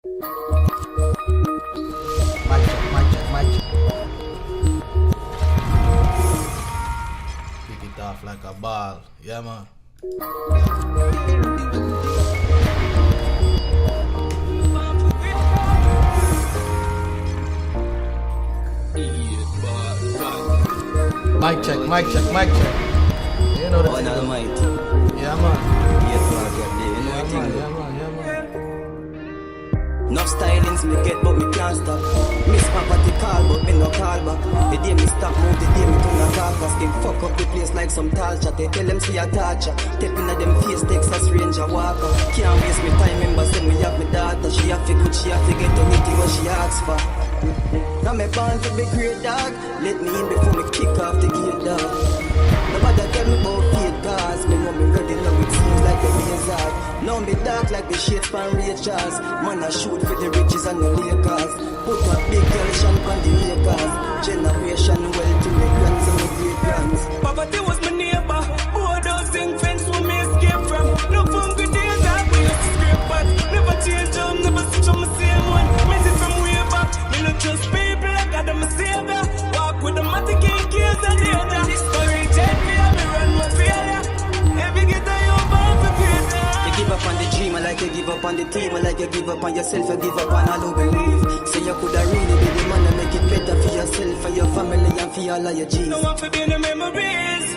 Mic check, mic check, mic check. Kick it off like a ball. Yeah, man. Mic check, mic check, mic check. You know the thing. Almighty. Yeah, man. Yes, man, God, you know Yeah, the thing. man, yeah, man, yeah, man. Enough stylings me get, but me can't stop. Miss Papa call, but me no call back. The day me stop move, the day me turn a carcass. Them fuck up the place like some tall chat. They tell them see a torture. Tapping at them face, Texas Ranger walker. Can't waste me time, members say me have me daughter. She have to good, she have to get anything what she asks for. Now me born to be great dog. Let me in before me kick off the gate dog. Nobody tell me about fate cause me know me ready now it seems like the days hard. Now me dark like the shades from Rachel's. Man I shoot for the riches and the Lakers. Put a big girl shank on the acres. Generation well to me grands and my great grands. Poverty was my neighbor. All those things friends who me escape from. No hungry days that we used to scrape but never change up, never switch on my same one. Message from way back. Me not trust people like God I'm a savior. Walk with the matic in case of danger. Story check me and me run my failure. Every get a you born for greater. You give up on the dream, I like you give up on the team, I like you give up on yourself, you give up on all who believe. Say you coulda really be the man to make it better for yourself, for your family and for all of your G's. No one for being the memories.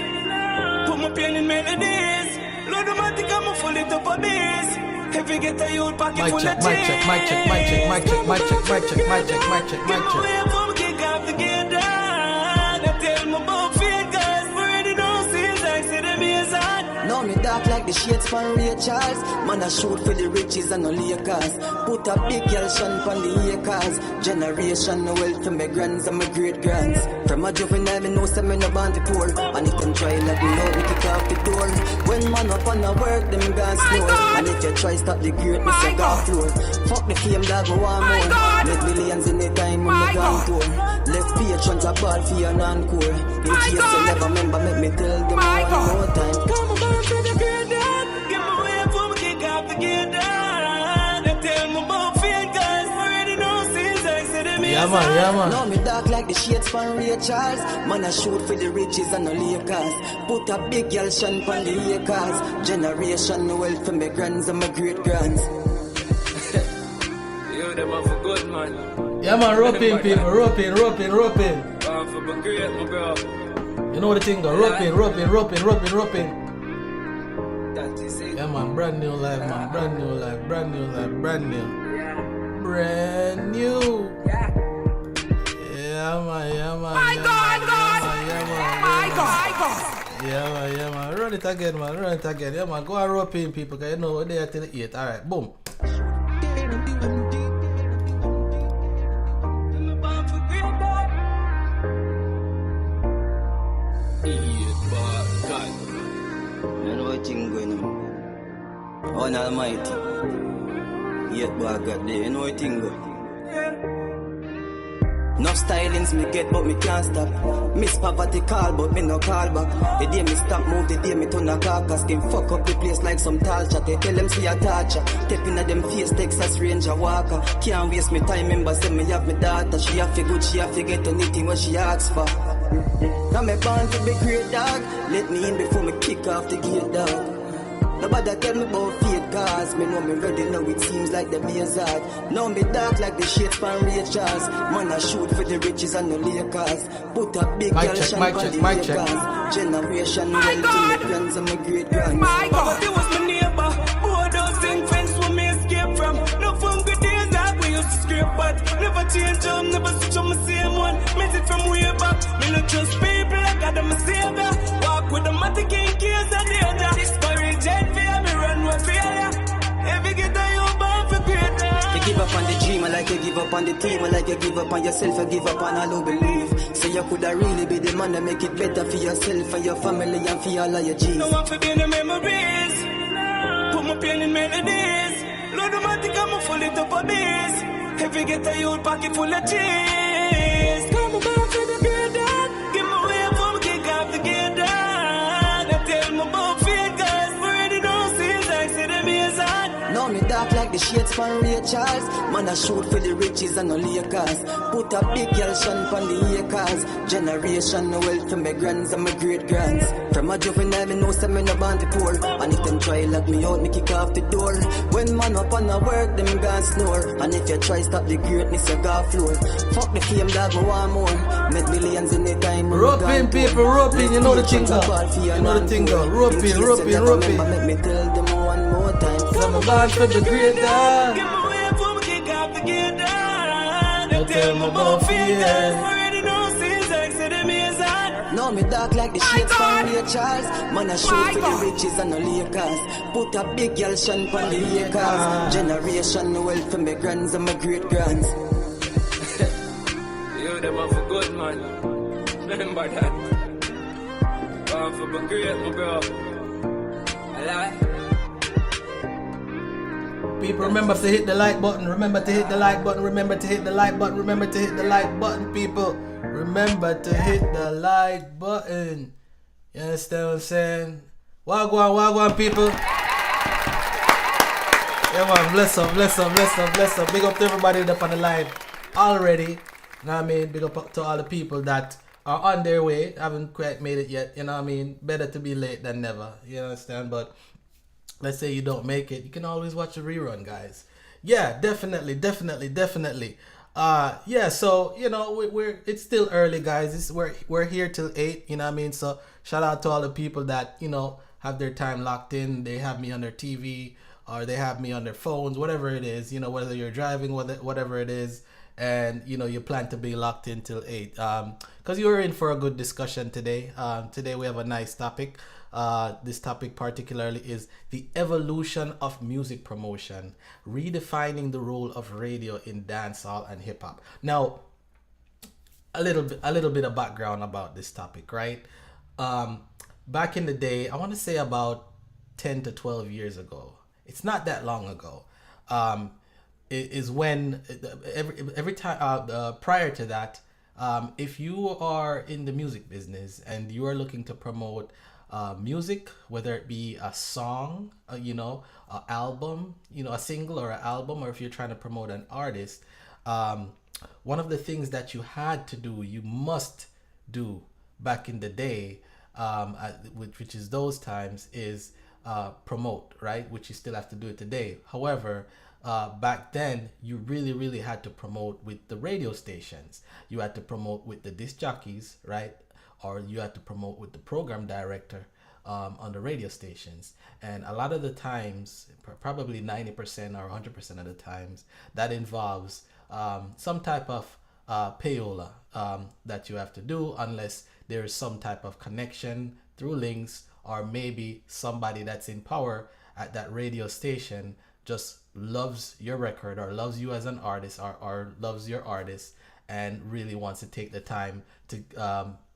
Put my pain in melodies. Load the matic and me full it up a bees. Every get a youth pocket Mic full check, of mic check, mic check, mic check, mic check, mic check, mic check, mic check, mic check, mic check. Away from kick off the gate down. I tell me about figures. Already know seems like see them is hard. Now me dark like the shades from Rachel's. Man I shoot for the riches and the Lakers. Put a big girl shank on the acres. Generation no wealth for my grands and my great grands. From a juvenile me know some me no born to poor. And if them try let me know we kick off the door. When man up on the work them gone snore. And if you try stop the greatness you got floor. Fuck the fame dog me want more. Make millions in the time when me gone tour. Left patrons a ball for your non-core. In case you never remember make me tell them one more time. Come on, to the great dad. Give me away from kick off the gate down. They tell me about figures. Already know seems like see them is Yeah, man, yeah, man. Now me dark like the shades from Rachel's. Man I shoot for the riches and the Lakers. Put a big girl shank on the acres. Generation no wealth for my grands and my great grands. You them are for good, man. Yeah, man, roping people, roping. For my great, my bro. You know the thing, go roping. That is it. Yeah, man, brand new life, man, brand new. Brand new. Yeah, man. My God. Yeah, man. Run it again. Yeah, man. Go and rope in people, because you know what they are till 8. Alright, boom. You know what thing going on? On Almighty. Yet boy God there, you know what thing going on? Enough stylings me get, but me can't stop. Miss Poverty call, but me no call back. The day me stop move, the day me turn a carcass. Them fuck up the place like some tall chat. They tell them see a torture. Tapping at them face, Texas Ranger walker. Can't waste me time, members say me have me daughter. She have to good, she have to get anything what she asks for. Now me born to be great dog. Let me in before me kick off the gate dog. Nobody tell me about fate cause me know me ready now it seems like the days hard. Now me dark like the shades from Rachel's. Man I shoot for the riches and the Lakers. Put a big girl shank on the acres. Generation well to my grands and my great grands. Poverty was my neighbor. All those things friends who me escape from. No hungry days that we used to scrape but never change up, never switch on my same one. Message from way back. Me not trust people like God I'm a savior. Walk with the matic in case of danger. Discourage and fear me run with failure. Every get a you born for greater. You give up on the dream, I like you give up on the team, I like you give up on yourself, you give up on all who believe. So you coulda really be the man to make it better for yourself, for your family and for all of your G's. No one for being the memories. Put my pain in melodies. Load the matic and me full it up a bees. Every get a youth pocket full of cheese. Come on, to the great dad. Give me away from kick off the gate down. They tell me about figures. Already know seems like see them is hard. Now me dark like the the shades from Ray Charles. Man, I shoot for the riches and no Lakers. Put a big girl shine from the acres. Generation wealth from my grands and my great grands. From a juvenile, me know some men are born to poor. And if them try lock me out, me kick off the door. When man up on the work, them gon' snore. And if you try stop the greatness, you got floor. Fuck the fame, dog, me want more. Make millions in the time. Roping people, roping, you know the thing go. You know the thing go. Roping. Make me tell them one more time. So I'm born for the great dog. Give me away from kick off the gate down. You tell me about fear. Already know since I said them is on. Now me dark like the shades from Ray Charles. Man, I shoot for the riches and no Lakers. Put a big girl shine from the acres. Generation wealth from my grands and my great grands. You them are for good, man. Remember that. I'm for the great, my bro. I lie. People, remember to hit the like button. Remember to hit the like button. Remember to hit the like button. Remember to hit the like button, people. Remember to hit the like button. You understand what I'm saying? Wagwan, people. Yeah, man, bless up. Big up to everybody that's on the live already. You know what I mean? Big up to all the people that are on their way. Haven't quite made it yet. You know what I mean? Better to be late than never. You understand? But let's say you don't make it, you can always watch a rerun, guys. Yeah, definitely. Yeah, so you know we're it's still early, guys. We're here till 8. You know what I mean? So shout out to all the people that have their time locked in. They have me on their TV or they have me on their phones, whatever it is. Whether you're driving, whatever it is, and you plan to be locked in till 8. Because you're in for a good discussion today. Today we have a nice topic. This topic particularly is the evolution of music promotion, redefining the role of radio in dancehall and hip hop. Now, a little bit of background about this topic, right? Back in the day, I want to say about 10 to 12 years ago. It's not that long ago. It is when every time prior to that, if you are in the music business and you are looking to promote music, whether it be a song, an album, a single or an album, or if you're trying to promote an artist, one of the things that you had to do, you must do back in the day, which is those times, is promote, right? Which you still have to do it today. However, back then you really had to promote with the radio stations. You had to promote with the disc jockeys, right? Or you had to promote with the program director on the radio stations. And a lot of the times, probably 90% or 100% of the times, that involves some type of payola that you have to do, unless there is some type of connection through links, or maybe somebody that's in power at that radio station just loves your record or loves you as an artist, or loves your artist and really wants to take the time to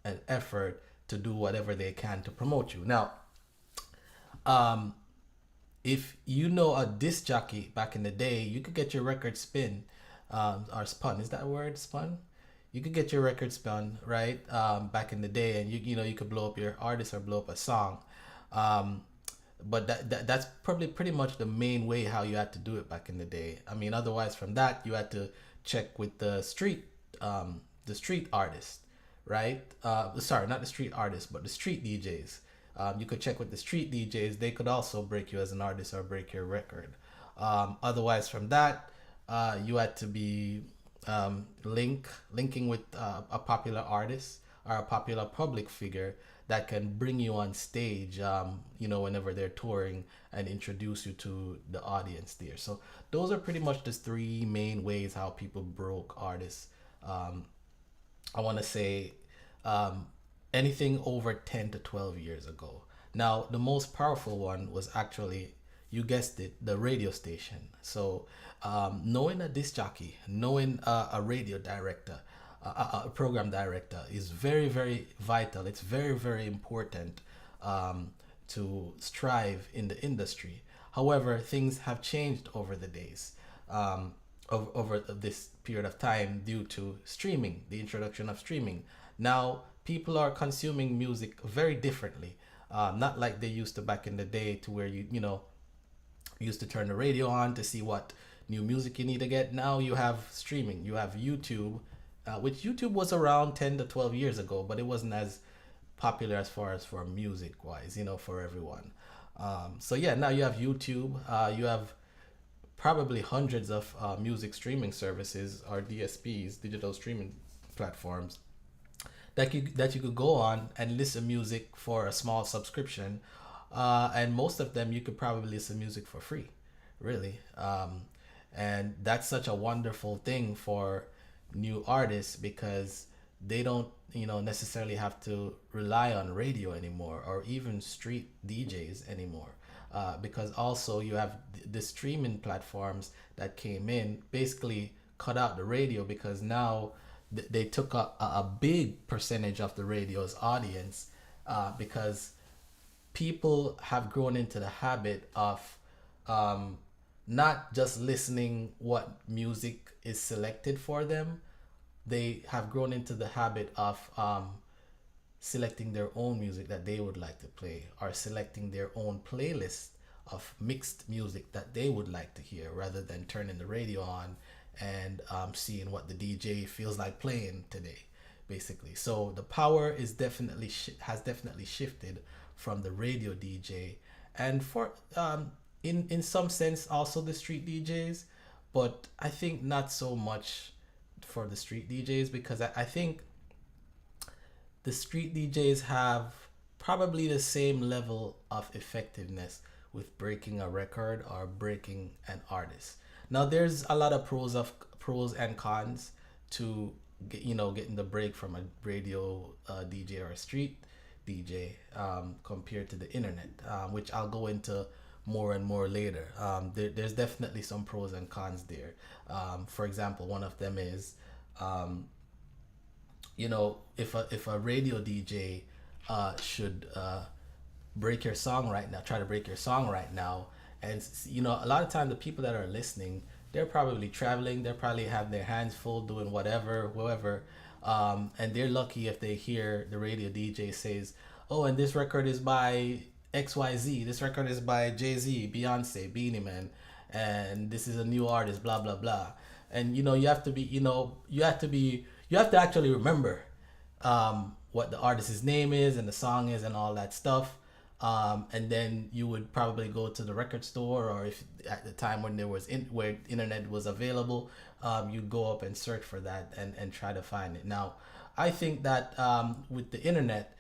an effort to do whatever they can to promote you. Now, if you know a disc jockey back in the day, you could get your record spin or spun. Is that a word, spun? You could get your record spun, right? Back in the day, and you could blow up your artist or blow up a song. But that's probably pretty much the main way how you had to do it back in the day. I mean, otherwise from that you had to check with the street artist, right? Sorry, not the street artist, but the street DJs. You could check with the street DJs. They could also break you as an artist or break your record. Otherwise from that, you had to be linking with a popular artist or a popular public figure that can bring you on stage, whenever they're touring, and introduce you to the audience there. So those are pretty much the 3 main ways how people broke artists. I want to say anything over 10 to 12 years ago. Now, the most powerful one was actually, you guessed it, the radio station. So knowing a disc jockey, knowing a radio director, a program director is very, very vital. It's very, very important to strive in the industry. However, things have changed over the days, over this period of time, due to streaming, the introduction of streaming. Now, people are consuming music very differently, not like they used to back in the day, to where used to turn the radio on to see what new music you need to get. Now you have streaming, you have YouTube, which YouTube was around 10 to 12 years ago, but it wasn't as popular as far as for music wise, for everyone. So yeah, now you have YouTube, you have probably hundreds of music streaming services or DSPs, digital streaming platforms, that you could go on and listen music for a small subscription, and most of them you could probably listen music for free, really. And that's such a wonderful thing for new artists because they don't necessarily have to rely on radio anymore or even street DJs anymore, because also you have the streaming platforms that came in basically cut out the radio, because now they took a big percentage of the radio's audience, because people have grown into the habit of not just listening what music is selected for them. They have grown into the habit of selecting their own music that they would like to play, or selecting their own playlist of mixed music that they would like to hear, rather than turning the radio on and seeing what the DJ feels like playing today, basically. So the power is definitely has definitely shifted from the radio DJ, and for in some sense also the street DJs, but I think not so much for the street DJs, because I think the street DJs have probably the same level of effectiveness with breaking a record or breaking an artist. Now there's a lot of pros and cons to getting the break from a radio DJ or a street DJ, compared to the internet, which I'll go into more and more later. There's definitely some pros and cons there. For example, one of them is, if a radio DJ should break your song right now, try to break your song right now, and a lot of time the people that are listening, they're probably traveling, they're probably having their hands full doing whatever, and they're lucky if they hear the radio DJ says, oh, and this record is by XYZ, this record is by Jay-Z, Beyonce, Beanie Man, and this is a new artist, blah blah blah. And you have to actually remember what the artist's name is and the song is and all that stuff. And then you would probably go to the record store, or if at the time when where internet was available, you'd go up and search for that and try to find it. Now, I think that with the internet,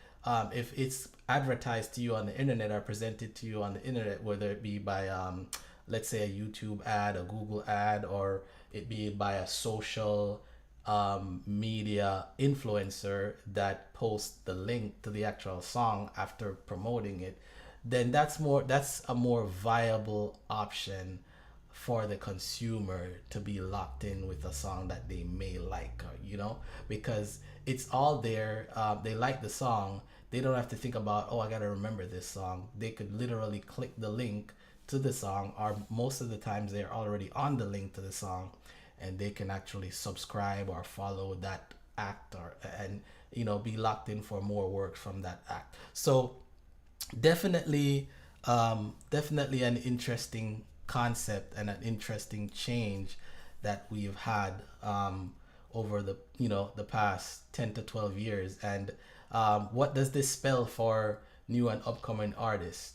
if it's advertised to you on the internet or presented to you on the internet, whether it be by let's say a YouTube ad, a Google ad, or it be by a social media influencer that posts the link to the actual song after promoting it, then that's a more viable option for the consumer to be locked in with a song that they may like, because it's all there. They like the song. They don't have to think about, oh, I gotta remember this song. They could literally click the link to the song, or most of the times they're already on the link to the song, and they can actually subscribe or follow that act, and be locked in for more work from that act. So definitely an interesting concept and an interesting change that we've had over the past 10 to 12 years. And what does this spell for new and upcoming artists?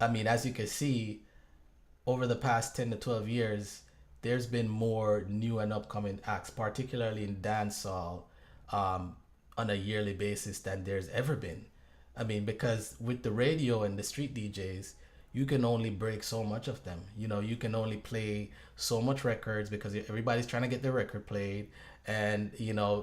As you can see, over the past 10 to 12 years, there's been more new and upcoming acts, particularly in dancehall, on a yearly basis than there's ever been. Because with the radio and the street DJs, you can only break so much of them. You can only play so much records because everybody's trying to get their record played. And,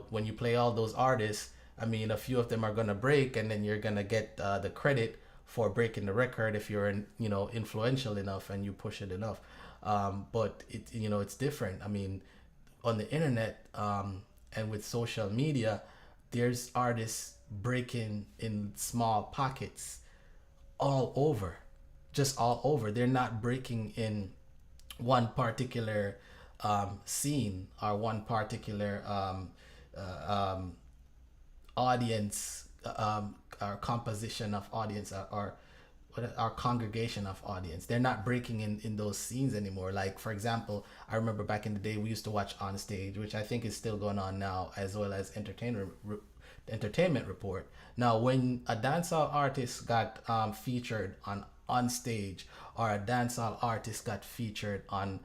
when you play all those artists, a few of them are going to break, and then you're going to get the credit for breaking the record if you're influential enough and you push it enough. But it's different. On the internet, and with social media, there's artists breaking in small pockets all over, just all over. They're not breaking in one particular scene or one particular audience, or composition of audience, or our congregation of audience. They're not breaking in those scenes anymore. Like, for example, I remember back in the day we used to watch On Stage, which I think is still going on now, as well as Entertainment Report. Now, when a dancehall artist got featured on Stage, or a dancehall artist got featured on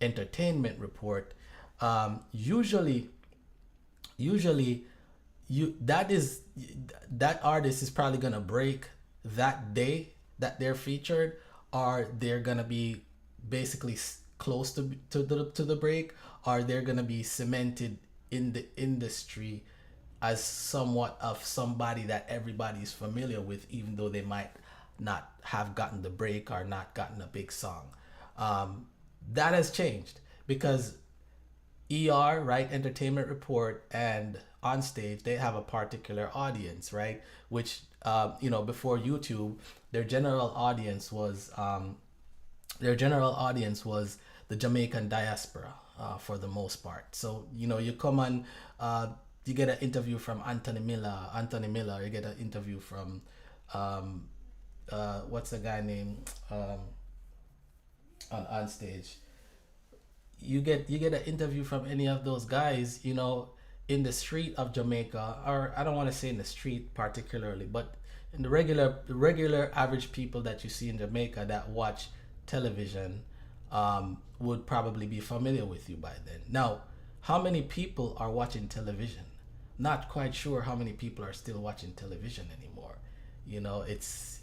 Entertainment Report, usually that artist is probably gonna break that day that they're featured, or they're gonna be basically close to the break, or they're gonna be cemented in the industry as somewhat of somebody that everybody's familiar with, even though they might not have gotten the break or not gotten a big song. That has changed because ER, right, Entertainment Report, and On Stage, they have a particular audience, right? Which before YouTube, their general audience was the Jamaican diaspora for the most part. So you come on, you get an interview from Anthony Miller. You get an interview from what's the guy named on Stage. You get an interview from any of those guys, in the street of Jamaica, or I don't want to say in the street particularly, but in the regular average people that you see in Jamaica that watch television, would probably be familiar with you by then. Now, how many people are watching television? Not quite sure how many people are still watching television anymore. It's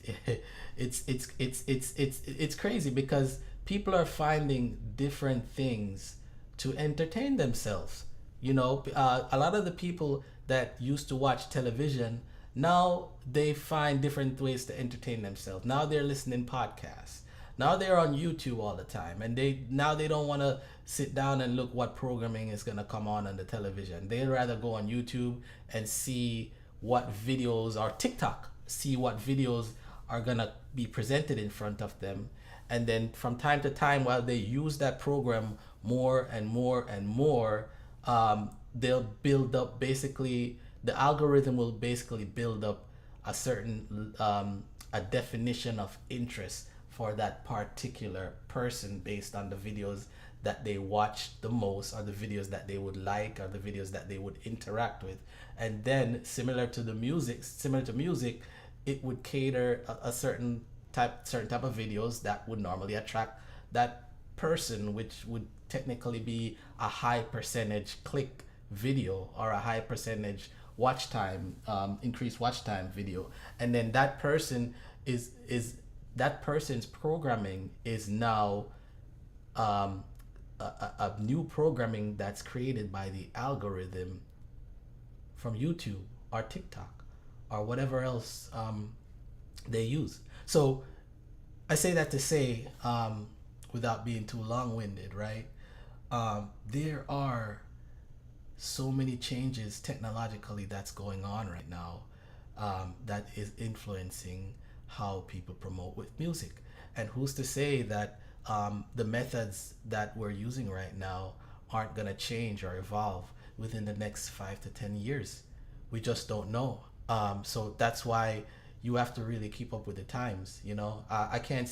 crazy because people are finding different things to entertain themselves. A lot of the people that used to watch television, now they find different ways to entertain themselves. Now they're listening podcasts. Now they're on YouTube all the time, and they don't want to sit down and look what programming is going to come on the television. They'd rather go on YouTube and see what videos, or TikTok, see what videos are going to be presented in front of them. And then from time to time, while they use that program more and more and more, they'll build up, basically, the algorithm will basically build up a certain a definition of interest for that particular person based on the videos that they watch the most, or the videos that they would like, or the videos that they would interact with. And then similar to music, it would cater a certain type of videos that would normally attract that person, which would technically be a high percentage click video, or a high percentage watch time, increased watch time video. And then that person that person's programming is now a new programming that's created by the algorithm from YouTube or TikTok or whatever else they use. So I say that to say, without being too long-winded, right? There are so many changes technologically that's going on right now, that is influencing how people promote with music. And who's to say that the methods that we're using right now aren't going to change or evolve within the next 5 to 10 years? We just don't know. So that's why you have to really keep up with the times. I can't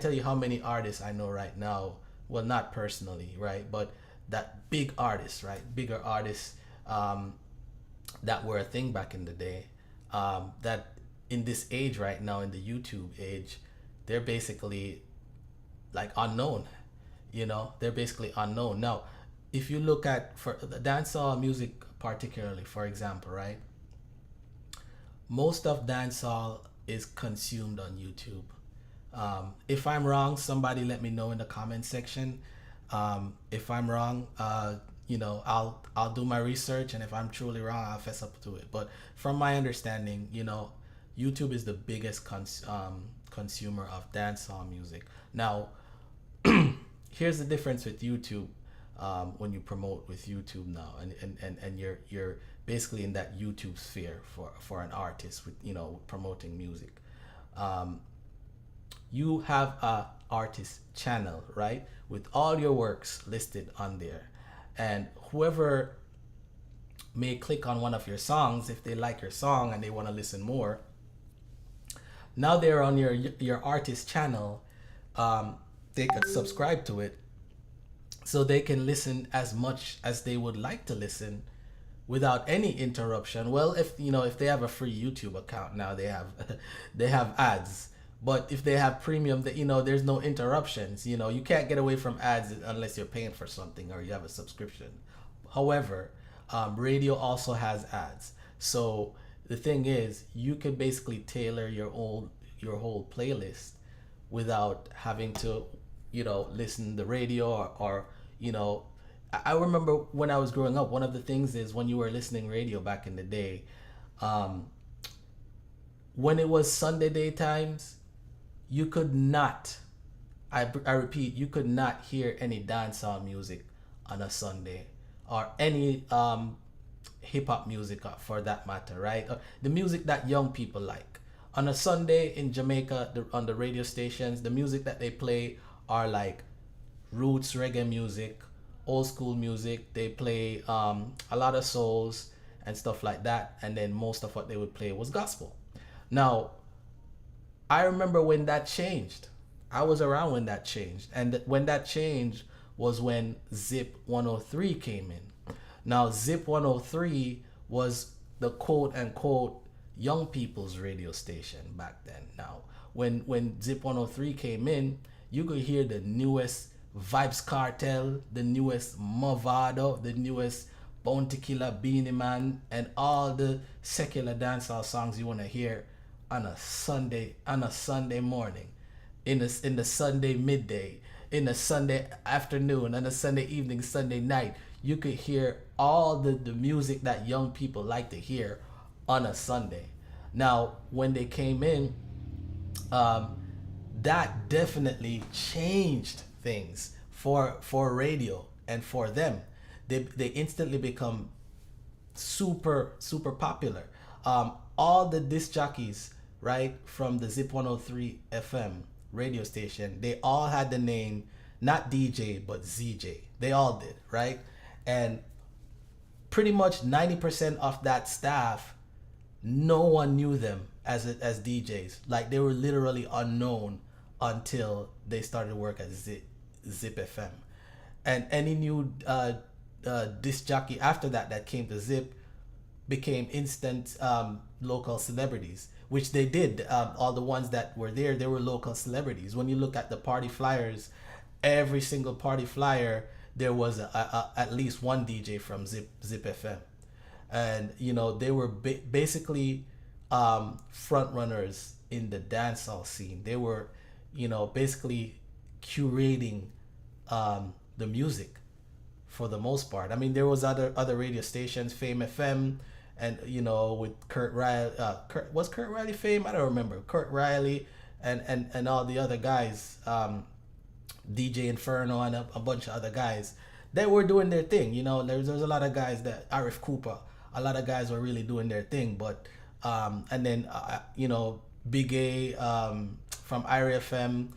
tell you how many artists I know right now. Well, not personally, right? But that bigger artists that were a thing back in the day, that in this age right now, in the YouTube age, they're basically like unknown. They're basically unknown. Now, if you look at, for the dancehall music particularly, for example, right? Most of dancehall is consumed on YouTube. If I'm wrong, somebody let me know in the comment section. If I'm wrong, I'll do my research, and if I'm truly wrong, I'll fess up to it. But from my understanding, YouTube is the biggest consumer of dancehall music. Now, here's the difference with YouTube. When you promote with YouTube now, and you're basically in that YouTube sphere for an artist with promoting music. You have a artist channel, right, with all your works listed on there, and whoever may click on one of your songs, if they like your song and they want to listen more, Now they're on your artist channel. They could subscribe to it, so they can listen as much as they would like to listen without any interruption. Well, if if they have a free YouTube account now, they have they have ads. But if they have premium, that there's no interruptions. You can't get away from ads unless you're paying for something or you have a subscription. However, radio also has ads. So the thing is, you can basically tailor your whole playlist without having to listen to the radio or I remember when I was growing up, one of the things is when you were listening radio back in the day, when it was Sunday daytimes, you could not, I repeat, you could not hear any dancehall music on a Sunday, or any hip hop music for that matter, right? The music that young people like. On a Sunday in Jamaica, on the radio stations, the music that they play are like roots reggae music, old school music. They play a lot of souls and stuff like that, and then most of what they would play was gospel. Now, I remember when that changed. I was around when that changed, and when that changed was when Zip 103 came in. Now, Zip 103 was the quote unquote young people's radio station back then. Now, when Zip 103 came in, you could hear the newest Vibes Cartel, the newest Movado, the newest Bounty Killer, Beanie Man, and all the secular dancehall songs you want to hear on a Sunday morning, in the Sunday midday, in the Sunday afternoon, on a Sunday evening, Sunday night. You could hear all the music that young people like to hear on a Sunday. Now, when they came in, that definitely changed things for radio and for them. They instantly become super popular. All the disc jockeys, right, from the Zip 103 FM radio station, they all had the name not DJ but ZJ. They all did, right? And pretty much 90% of that staff, no one knew them as DJs. Like, they were literally unknown until they started work at Zip FM. And any new disc jockey after that came to Zip became instant local celebrities, which they did. All the ones that were there, they were local celebrities. When you look at the party flyers, every single party flyer, there was at least one DJ from Zip FM. And they were basically front runners in the dancehall scene. They were basically curating the music for the most part. I mean, there was other radio stations, Fame FM, and with Kurt Riley. Was Kurt Riley Fame? I don't remember. Kurt Riley and all the other guys, DJ Inferno and a bunch of other guys. They were doing their thing. There's a lot of guys that Arif Cooper. A lot of guys were really doing their thing, but and then Big A from Ira FM.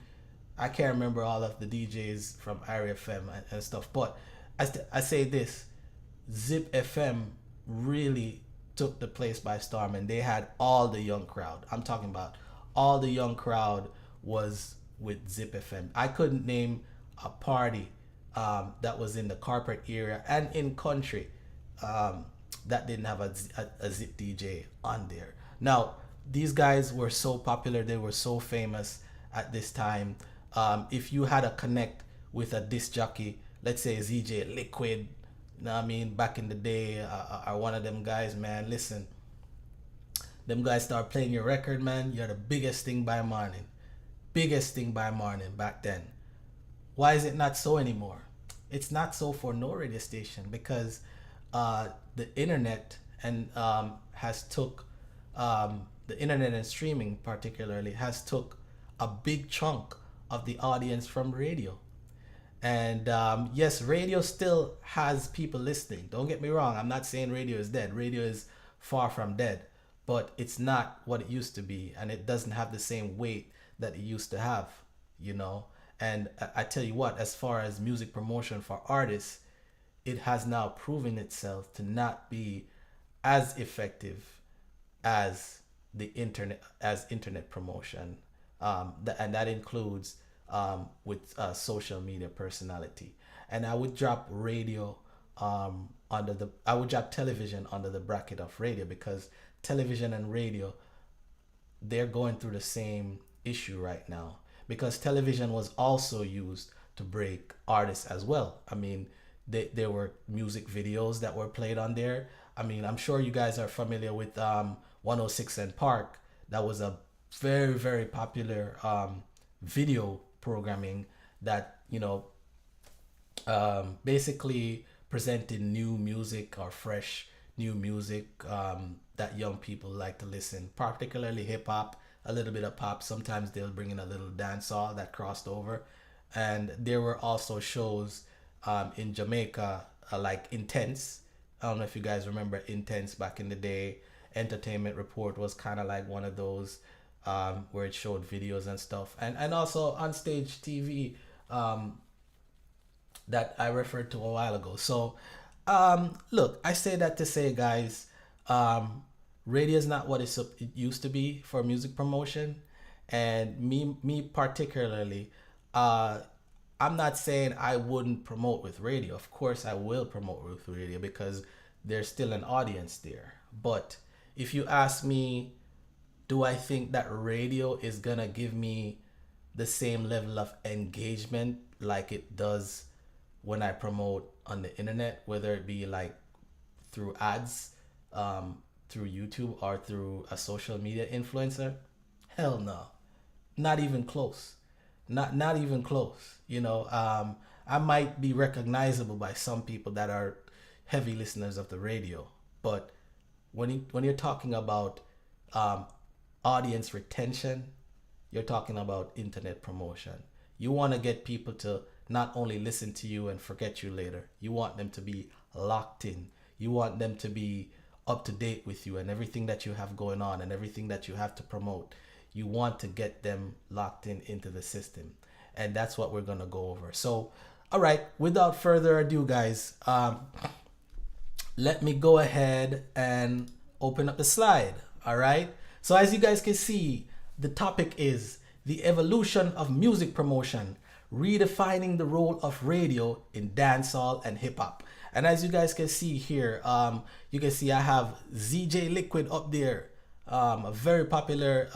I can't remember all of the DJs from Ira FM and stuff, but I say this: Zip FM really took the place by storm, and they had all the young crowd. I'm talking about all the young crowd was with Zip FM. I couldn't name a party that was in the corporate area and in country that didn't have a Zip DJ on there. Now, these guys were so popular, they were so famous at this time. If you had a connect with a disc jockey, let's say ZJ Liquid, back in the day, are one of them guys, man, listen, them guys start playing your record, man, you're the biggest thing by morning back then. Why is it not so anymore? It's not so for no radio station, because the internet and has took the internet and streaming particularly has took a big chunk of the audience from radio. And yes, radio still has people listening. Don't get me wrong. I'm not saying radio is dead. Radio is far from dead, but it's not what it used to be, and it doesn't have the same weight that it used to have, And I tell you what, as far as music promotion for artists, it has now proven itself to not be as effective as the internet as internet promotion, and that includes with social media personality. And I would drop radio I would drop television under the bracket of radio, because television and radio, they're going through the same issue right now, because television was also used to break artists as well. I mean, there were music videos that were played on there. I mean, I'm sure you guys are familiar with 106 and Park. That was a very, very popular video programming that, basically presented new music, or fresh new music that young people like to listen, particularly hip hop, a little bit of pop. Sometimes they'll bring in a little dancehall that crossed over. And there were also shows in Jamaica, like Intense. I don't know if you guys remember Intense back in the day. Entertainment Report was kind of like one of those where it showed videos and stuff. And also on stage TV that I referred to a while ago. So, look, I say that to say, guys, radio is not what it used to be for music promotion. And me particularly, I'm not saying I wouldn't promote with radio. Of course, I will promote with radio, because there's still an audience there. But if you ask me, do I think that radio is gonna give me the same level of engagement like it does when I promote on the internet, whether it be like through ads, through YouTube, or through a social media influencer? Hell no, not even close. Not even close. I might be recognizable by some people that are heavy listeners of the radio, but when you're talking about audience retention, you're talking about internet promotion. You want to get people to not only listen to you and forget you later. You want them to be locked in. You want them to be up to date with you and everything that you have going on and everything that you have to promote. You want to get them locked in into the system. And that's what we're going to go over. So, all right, without further ado, guys, let me go ahead and open up the slide. All right. So as you guys can see, the topic is the evolution of music promotion, redefining the role of radio in dancehall and hip hop. And as you guys can see here, you can see I have ZJ Liquid up there, a very popular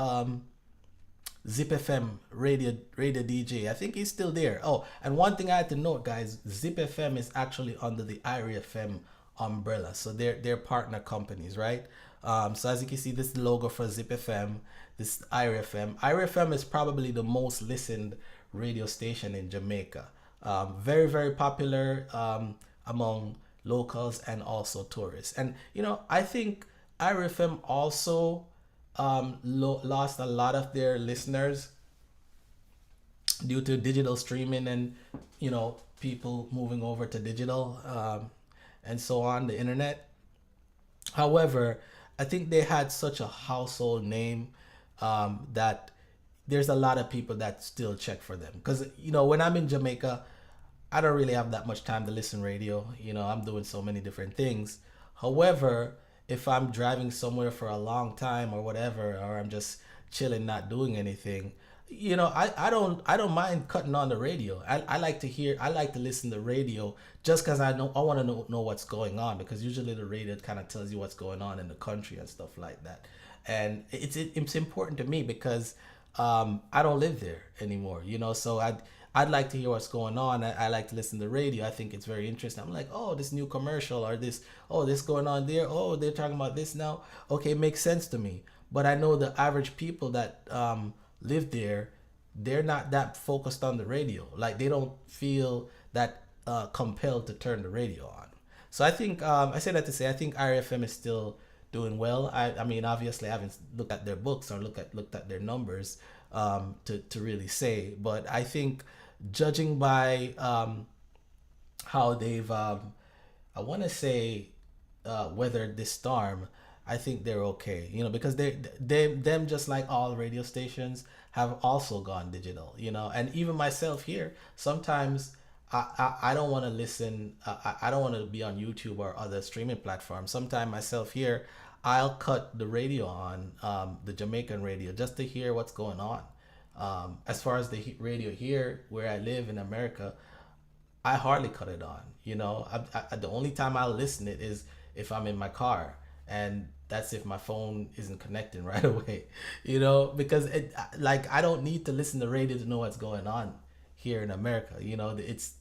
Zip FM radio DJ. I think he's still there. Oh, and one thing I had to note, guys, Zip FM is actually under the IRI FM umbrella, so they're partner companies, right? So as you can see, this is the logo for Zip FM. This is IRI FM. IRI FM is probably the most listened radio station in Jamaica. Very, very popular among locals and also tourists. And I think IRI FM also lost a lot of their listeners due to digital streaming and people moving over to digital and so on, the internet. However, I think they had such a household name that there's a lot of people that still check for them, because when I'm in Jamaica, I don't really have that much time to listen radio. I'm doing so many different things. However, if I'm driving somewhere for a long time or whatever, or I'm just chilling, not doing anything, I don't mind cutting on the radio. I like to listen to radio just because I want to know what's going on, because usually the radio kind of tells you what's going on in the country and stuff like that. And it's important to me because I don't live there anymore, so I'd like to hear what's going on. I like to listen to the radio. I think it's very interesting. I'm like, oh, this new commercial, or this going on there. Oh, they're talking about this now. Okay, makes sense to me. But I know the average people that live there, they're not that focused on the radio. Like, they don't feel that compelled to turn the radio on. So I think, I say that to say, I think RFM is still doing well. I mean, obviously I haven't looked at their books or looked at their numbers to really say, but I think judging by how they've I want to say weathered this storm, I think they're okay, because them just like all radio stations have also gone digital, and even myself here, sometimes I don't want to listen. I don't want to be on YouTube or other streaming platforms. Sometimes myself here, I'll cut the radio on, the Jamaican radio, just to hear what's going on. As far as the radio here, where I live in America, I hardly cut it on. You know, the only time I'll listen it is if I'm in my car, and that's if my phone isn't connecting right away. You know, because like I don't need to listen to radio to know what's going on here in America. You know, it's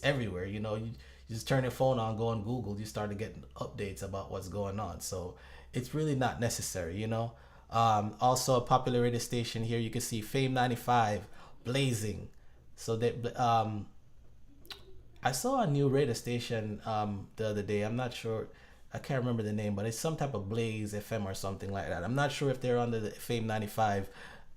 everywhere. You know, you just turn your phone on, go on Google, you start getting updates about what's going on. So it's really not necessary. You know. Also a popular radio station here, you can see Fame 95 blazing. So they I saw a new radio station the other day. I'm not sure, I can't remember the name, but it's some type of Blaze FM or something like that. I'm not sure if they're under the Fame 95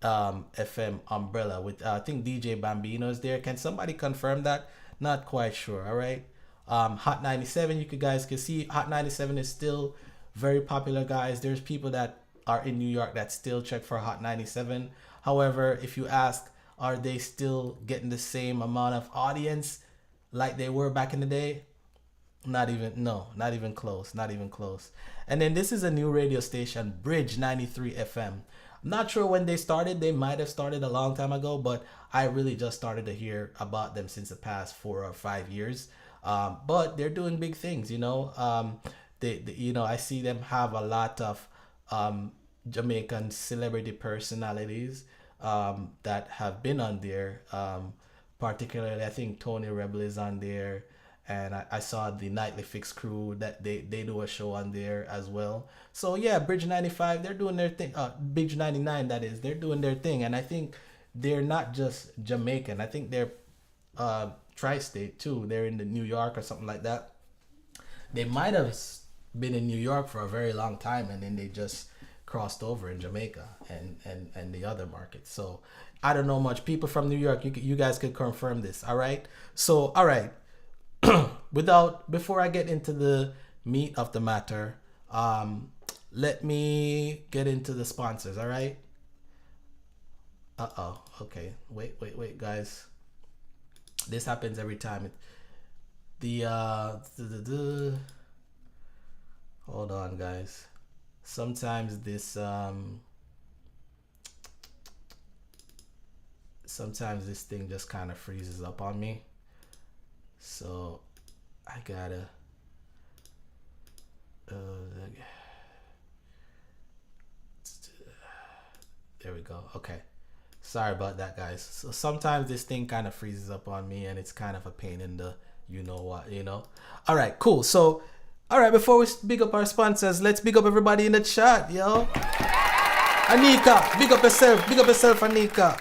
FM umbrella with I think DJ Bambino is there. Can somebody confirm that? Not quite sure. All right. Hot 97, you guys can see Hot 97 is still very popular, guys. There's people that are in New York that still check for Hot 97. However, if you ask, are they still getting the same amount of audience like they were back in the day? Not even close. And then this is a new radio station, Bridge 93 FM. I'm not sure when they started. They might have started a long time ago, but I really just started to hear about them since the past 4 or 5 years. But they're doing big things, you know. They you know, I see them have a lot of Jamaican celebrity personalities that have been on there. Particularly, I think Tony Rebel is on there, and I saw the Nightly Fix crew that they do a show on there as well. So yeah, Bridge 95, they're doing their thing. Bridge 99, that is, they're doing their thing, and I think they're not just Jamaican. I think they're tri-state too. They're in the New York or something like that. They might have been in New York for a very long time, and then they just crossed over in Jamaica and the other markets. So I don't know much. People from New York, you guys could confirm this. All right. So all right. Before I get into the meat of the matter, let me get into the sponsors. All right. Okay. Wait, guys. This happens every time. Hold on, guys. Sometimes this thing just kind of freezes up on me, so I gotta there we go. Okay, sorry about that, guys. So sometimes this thing kind of freezes up on me, and it's kind of a pain in the you know what, you know. All right, cool. So all right, before we big up our sponsors, let's big up everybody in the chat, yo. Anika, big up yourself, Anika.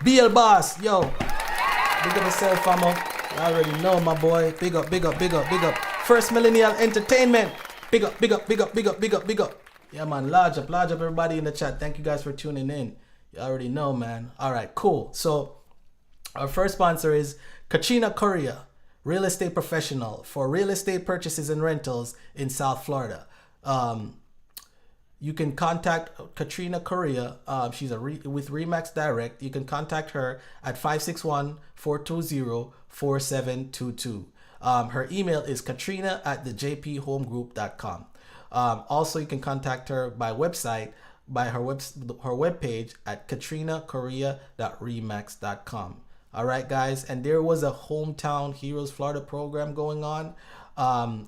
BL Boss, yo. Big up yourself, famo. You already know, my boy. Big up. First Millennial Entertainment. Big up. Yeah, man, large up everybody in the chat. Thank you guys for tuning in. You already know, man. All right, cool. So our first sponsor is Katrina Correa, real estate professional for real estate purchases and rentals in South Florida. You can contact Katrina Correa. She's with Remax Direct. You can contact her at 561-420-4722. Her email is katrina@thejphomegroup.com. Also, you can contact her by website, by her webpage at katrinacorrea.remax.com. All right, guys. And there was a Hometown Heroes Florida program going on.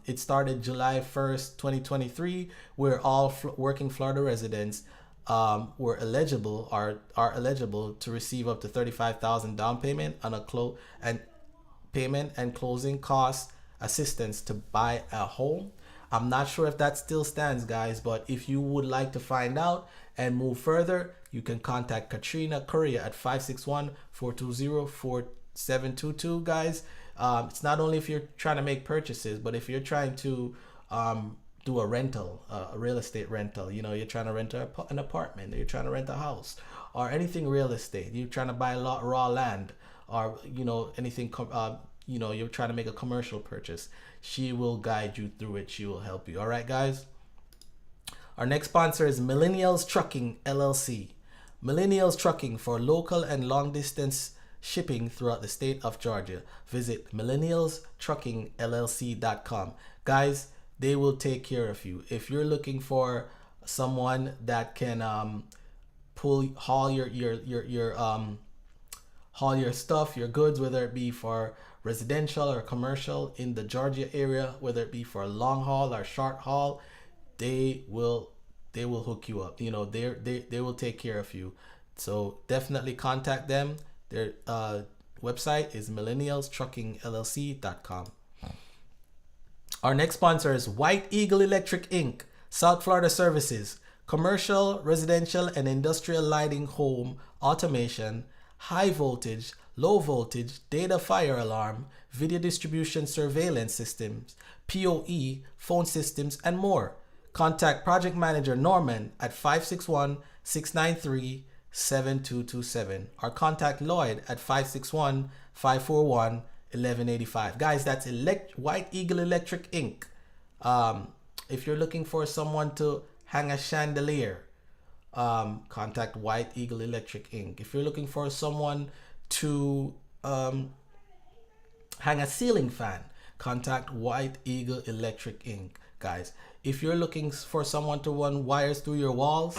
It started July 1st, 2023, where all working Florida residents are eligible to receive up to $35,000 down payment on payment and closing cost assistance to buy a home. I'm not sure if that still stands, guys, but if you would like to find out and move further, you can contact Katrina Correa at 561-420-4722, guys. It's not only if you're trying to make purchases, but if you're trying to do a rental, a real estate rental, you know, you're trying to rent an apartment, you're trying to rent a house, or anything real estate, you're trying to buy a lot raw land, or, you know, anything, you know, you're trying to make a commercial purchase, she will guide you through it. She will help you. All right, guys. Our next sponsor is Millennials Trucking LLC. Millennials Trucking for local and long distance shipping throughout the state of Georgia. Visit millennialstruckingllc.com. Guys, they will take care of you. If you're looking for someone that can haul your stuff, your goods, whether it be for residential or commercial in the Georgia area, whether it be for a long haul or short haul, they will hook you up. You know, they will take care of you. So definitely contact them. Their website is millennialstruckingllc.com. Our next sponsor is White Eagle Electric Inc., South Florida Services, commercial, residential, and industrial lighting, home automation, high voltage, low voltage, data fire alarm, video distribution surveillance systems, PoE, phone systems, and more. Contact Project Manager Norman at 561-693-7227 or contact Lloyd at 561-541-1185. Guys, that's White Eagle Electric Inc. If you're looking for someone to hang a chandelier, contact White Eagle Electric Inc. If you're looking for someone to hang a ceiling fan, contact White Eagle Electric Inc. Guys, if you're looking for someone to run wires through your walls,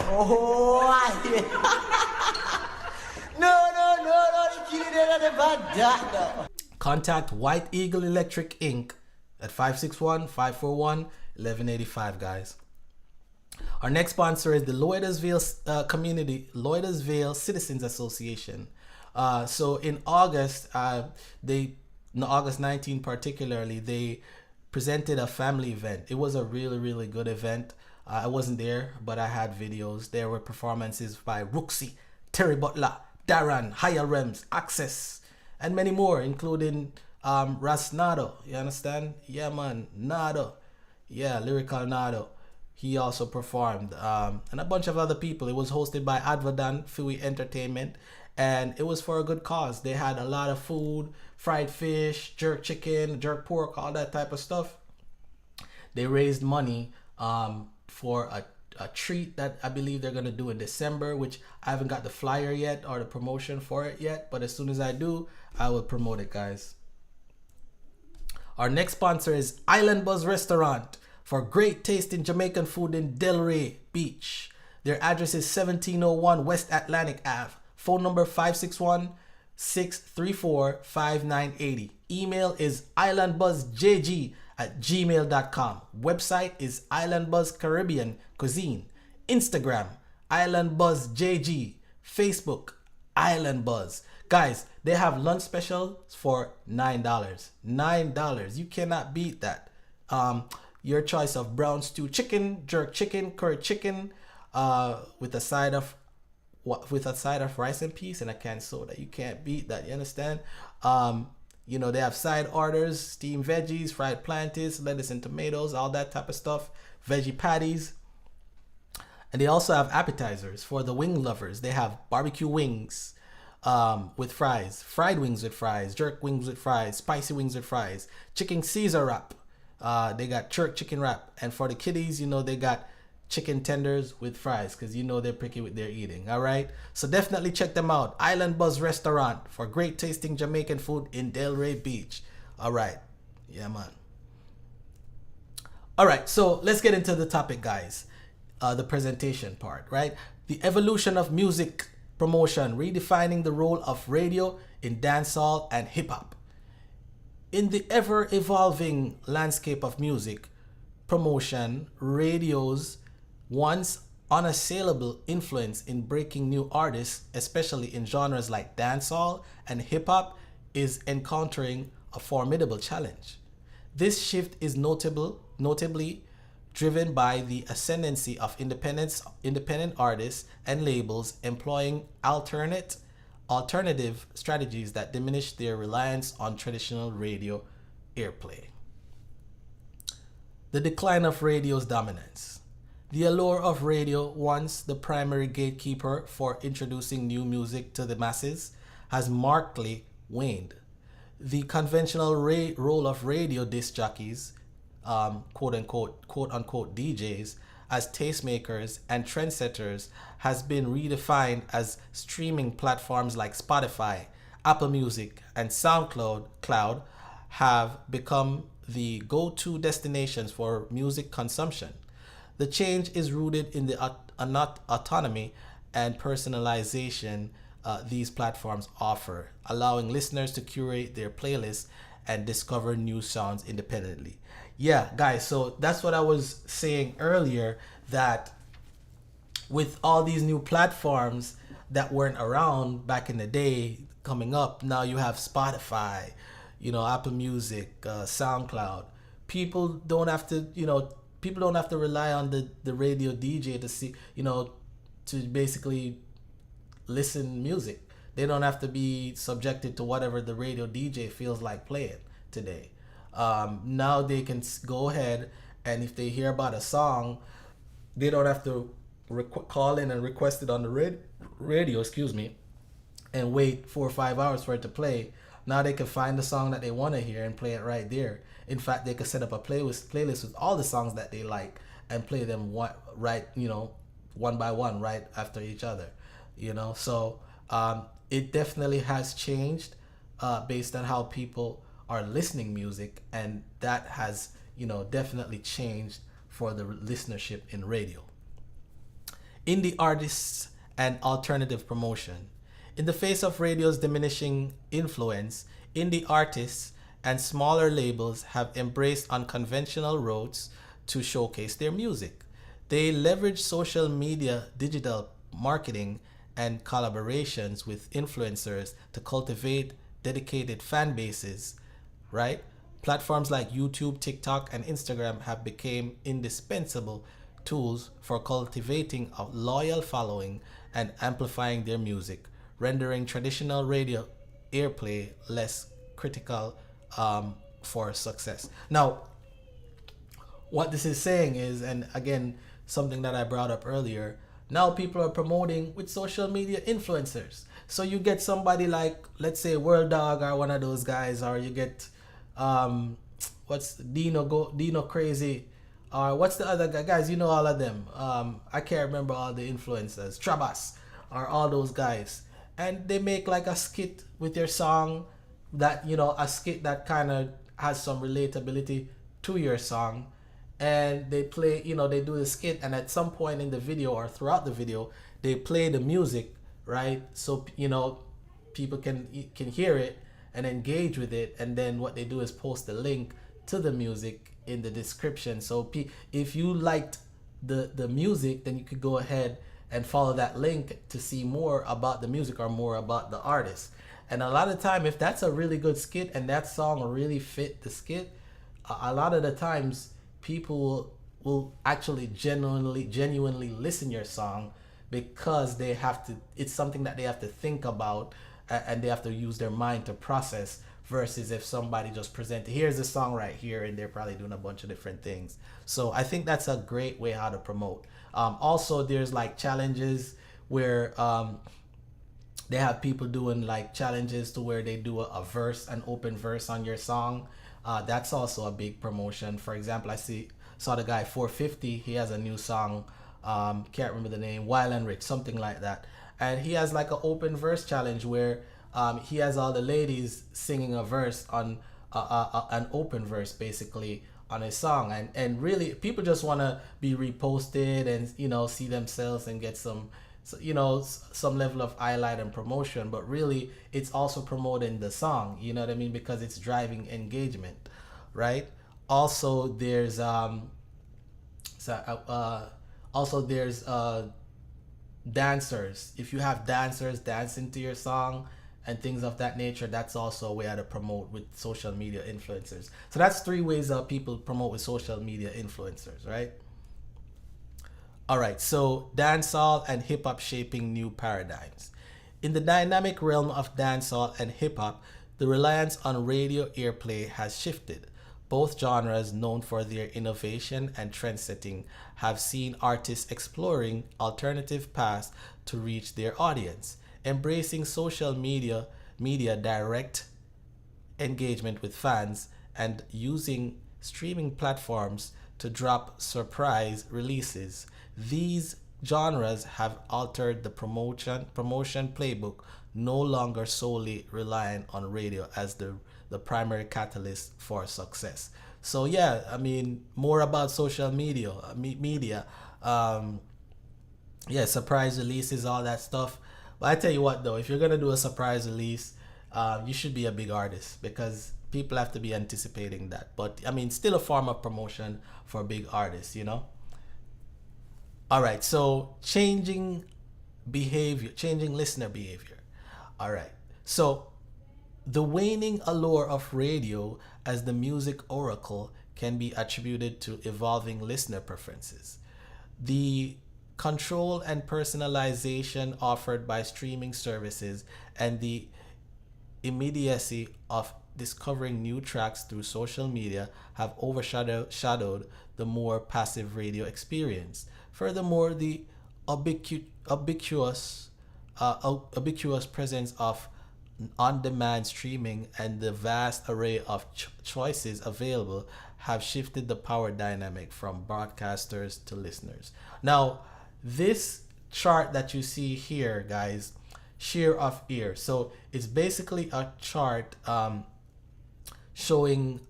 contact White Eagle Electric Inc. at 561-541-1185, guys. Our next sponsor is the Lloydersville Citizens Association. So in August, August 19 particularly, they presented a family event. It was a really, really good event. I wasn't there, but I had videos. There were performances by Rooksy, Terry Butler, Darren, Higher Rems, Access, and many more, including Ras Nado. You understand? Yeah, man, Nado. Yeah, Lyrical Nado. He also performed, and a bunch of other people. It was hosted by Advadan Fui Entertainment, and it was for a good cause. They had a lot of food, fried fish, jerk chicken, jerk pork, all that type of stuff. They raised money for a treat that I believe they're going to do in December, which I haven't got the flyer yet or the promotion for it yet, but as soon as I do, I will promote it, guys. Our next sponsor is Island Buzz Restaurant, for great tasting Jamaican food in Delray Beach. Their address is 1701 West Atlantic Ave. Phone number 561-634-5980. Email is islandbuzzjg@gmail.com. Website is Island Buzz Caribbean Cuisine. Instagram, Island Buzz JG. Facebook, Island Buzz. Guys, they have lunch specials for $9. $9. You cannot beat that. Your choice of brown stew chicken, jerk chicken, curry chicken, with a side of rice and peas and a canned soda. You can't beat that. You understand? You know, they have side orders, steamed veggies, fried plantains, lettuce and tomatoes, all that type of stuff, veggie patties. And they also have appetizers for the wing lovers. They have barbecue wings with fries, fried wings with fries, jerk wings with fries, spicy wings with fries, chicken Caesar wrap. They got jerk chicken wrap. And for the kiddies, you know, they got chicken tenders with fries, because you know they're picky with their eating. All right, so definitely check them out. Island Buzz Restaurant for great tasting Jamaican food in Delray Beach. All right, yeah, man. All right, so let's get into the topic, guys. The presentation part, right? The evolution of music promotion, redefining the role of radio in dancehall and hip-hop. In the ever-evolving landscape of music promotion, radio's once unassailable influence in breaking new artists, especially in genres like dancehall and hip-hop, is encountering a formidable challenge. This shift is notably driven by the ascendancy of independent artists and labels employing alternative strategies that diminish their reliance on traditional radio airplay. The decline of radio's dominance. The allure of radio, once the primary gatekeeper for introducing new music to the masses, has markedly waned. The conventional role of radio disc jockeys, quote unquote DJs, as tastemakers and trendsetters has been redefined as streaming platforms like Spotify, Apple Music, and SoundCloud have become the go-to destinations for music consumption. The change is rooted in the autonomy and personalization these platforms offer, allowing listeners to curate their playlists and discover new sounds independently. Yeah, guys, so that's what I was saying earlier, that with all these new platforms that weren't around back in the day coming up, now you have Spotify, Apple Music, SoundCloud. People don't have to, people don't have to rely on the radio DJ to see, to basically listen music. They don't have to be subjected to whatever the radio DJ feels like playing today. Now they can go ahead, and if they hear about a song, they don't have to call in and request it on the radio, and wait 4 or 5 hours for it to play. Now they can find the song that they want to hear and play it right there. In fact, they could set up a playlist with all the songs that they like and play them one by one, right after each other. So it definitely has changed based on how people are listening music, and that has definitely changed for the listenership in radio. Indie artists and alternative promotion. In the face of radio's diminishing influence, indie artists and smaller labels have embraced unconventional routes to showcase their music. They leverage social media, digital marketing, and collaborations with influencers to cultivate dedicated fan bases, right? Platforms like YouTube, TikTok, and Instagram have become indispensable tools for cultivating a loyal following and amplifying their music, rendering traditional radio airplay less critical for success. Now, what this is saying is, and again, something that I brought up earlier, now people are promoting with social media influencers. So you get somebody like, let's say, World Dog or one of those guys, or you get what's Dino Crazy, or what's the other guy? Guys, all of them. I can't remember all the influencers. Trabas, or all those guys. And they make like a skit with your song that, a skit that kind of has some relatability to your song. And they play, they do the skit, and at some point in the video or throughout the video, they play the music, right? So, people can hear it and engage with it. And then what they do is post the link to the music in the description. So if you liked the music, then you could go ahead and follow that link to see more about the music or more about the artist. And a lot of time, if that's a really good skit and that song really fit the skit, a lot of the times people will actually genuinely listen your song, because they have to, it's something that they have to think about, and they have to use their mind to process, versus if somebody just presented, here's the song right here, and they're probably doing a bunch of different things. So I think that's a great way how to promote. Also, there's like challenges where they have people doing like challenges to where they do an open verse on your song. That's also a big promotion. For example, I saw the guy 450. He has a new song. Can't remember the name. Wild and Rich, something like that. And he has like an open verse challenge where he has all the ladies singing a verse on an open verse, basically, on his song. And really, people just want to be reposted and see themselves and get some level of highlight and promotion. But really, it's also promoting the song, you know what I mean, because it's driving engagement, right? Also there's dancers. If you have dancers dancing to your song and things of that nature, that's also a way how to promote with social media influencers. So that's 3 ways people promote with social media influencers, right? All right, so dancehall and hip-hop shaping new paradigms. In the dynamic realm of dancehall and hip-hop, the reliance on radio airplay has shifted. Both genres, known for their innovation and trend-setting, have seen artists exploring alternative paths to reach their audience, embracing social media direct engagement with fans, and using streaming platforms to drop surprise releases. These genres have altered the promotion playbook, no longer solely relying on radio as the primary catalyst for success. So yeah, I mean, more about social media. Um, yeah, surprise releases, all that stuff. But I tell you what, though, if you're gonna do a surprise release, you should be a big artist because people have to be anticipating that. But I mean, still a form of promotion for big artists, you know. All right, so changing listener behavior. All right, so the waning allure of radio as the music oracle can be attributed to evolving listener preferences. The control and personalization offered by streaming services and the immediacy of discovering new tracks through social media have overshadowed the more passive radio experience. Furthermore, the ubiquitous presence of on-demand streaming and the vast array of choices available have shifted the power dynamic from broadcasters to listeners. Now, this chart that you see here, guys, share of ear. So it's basically a chart showing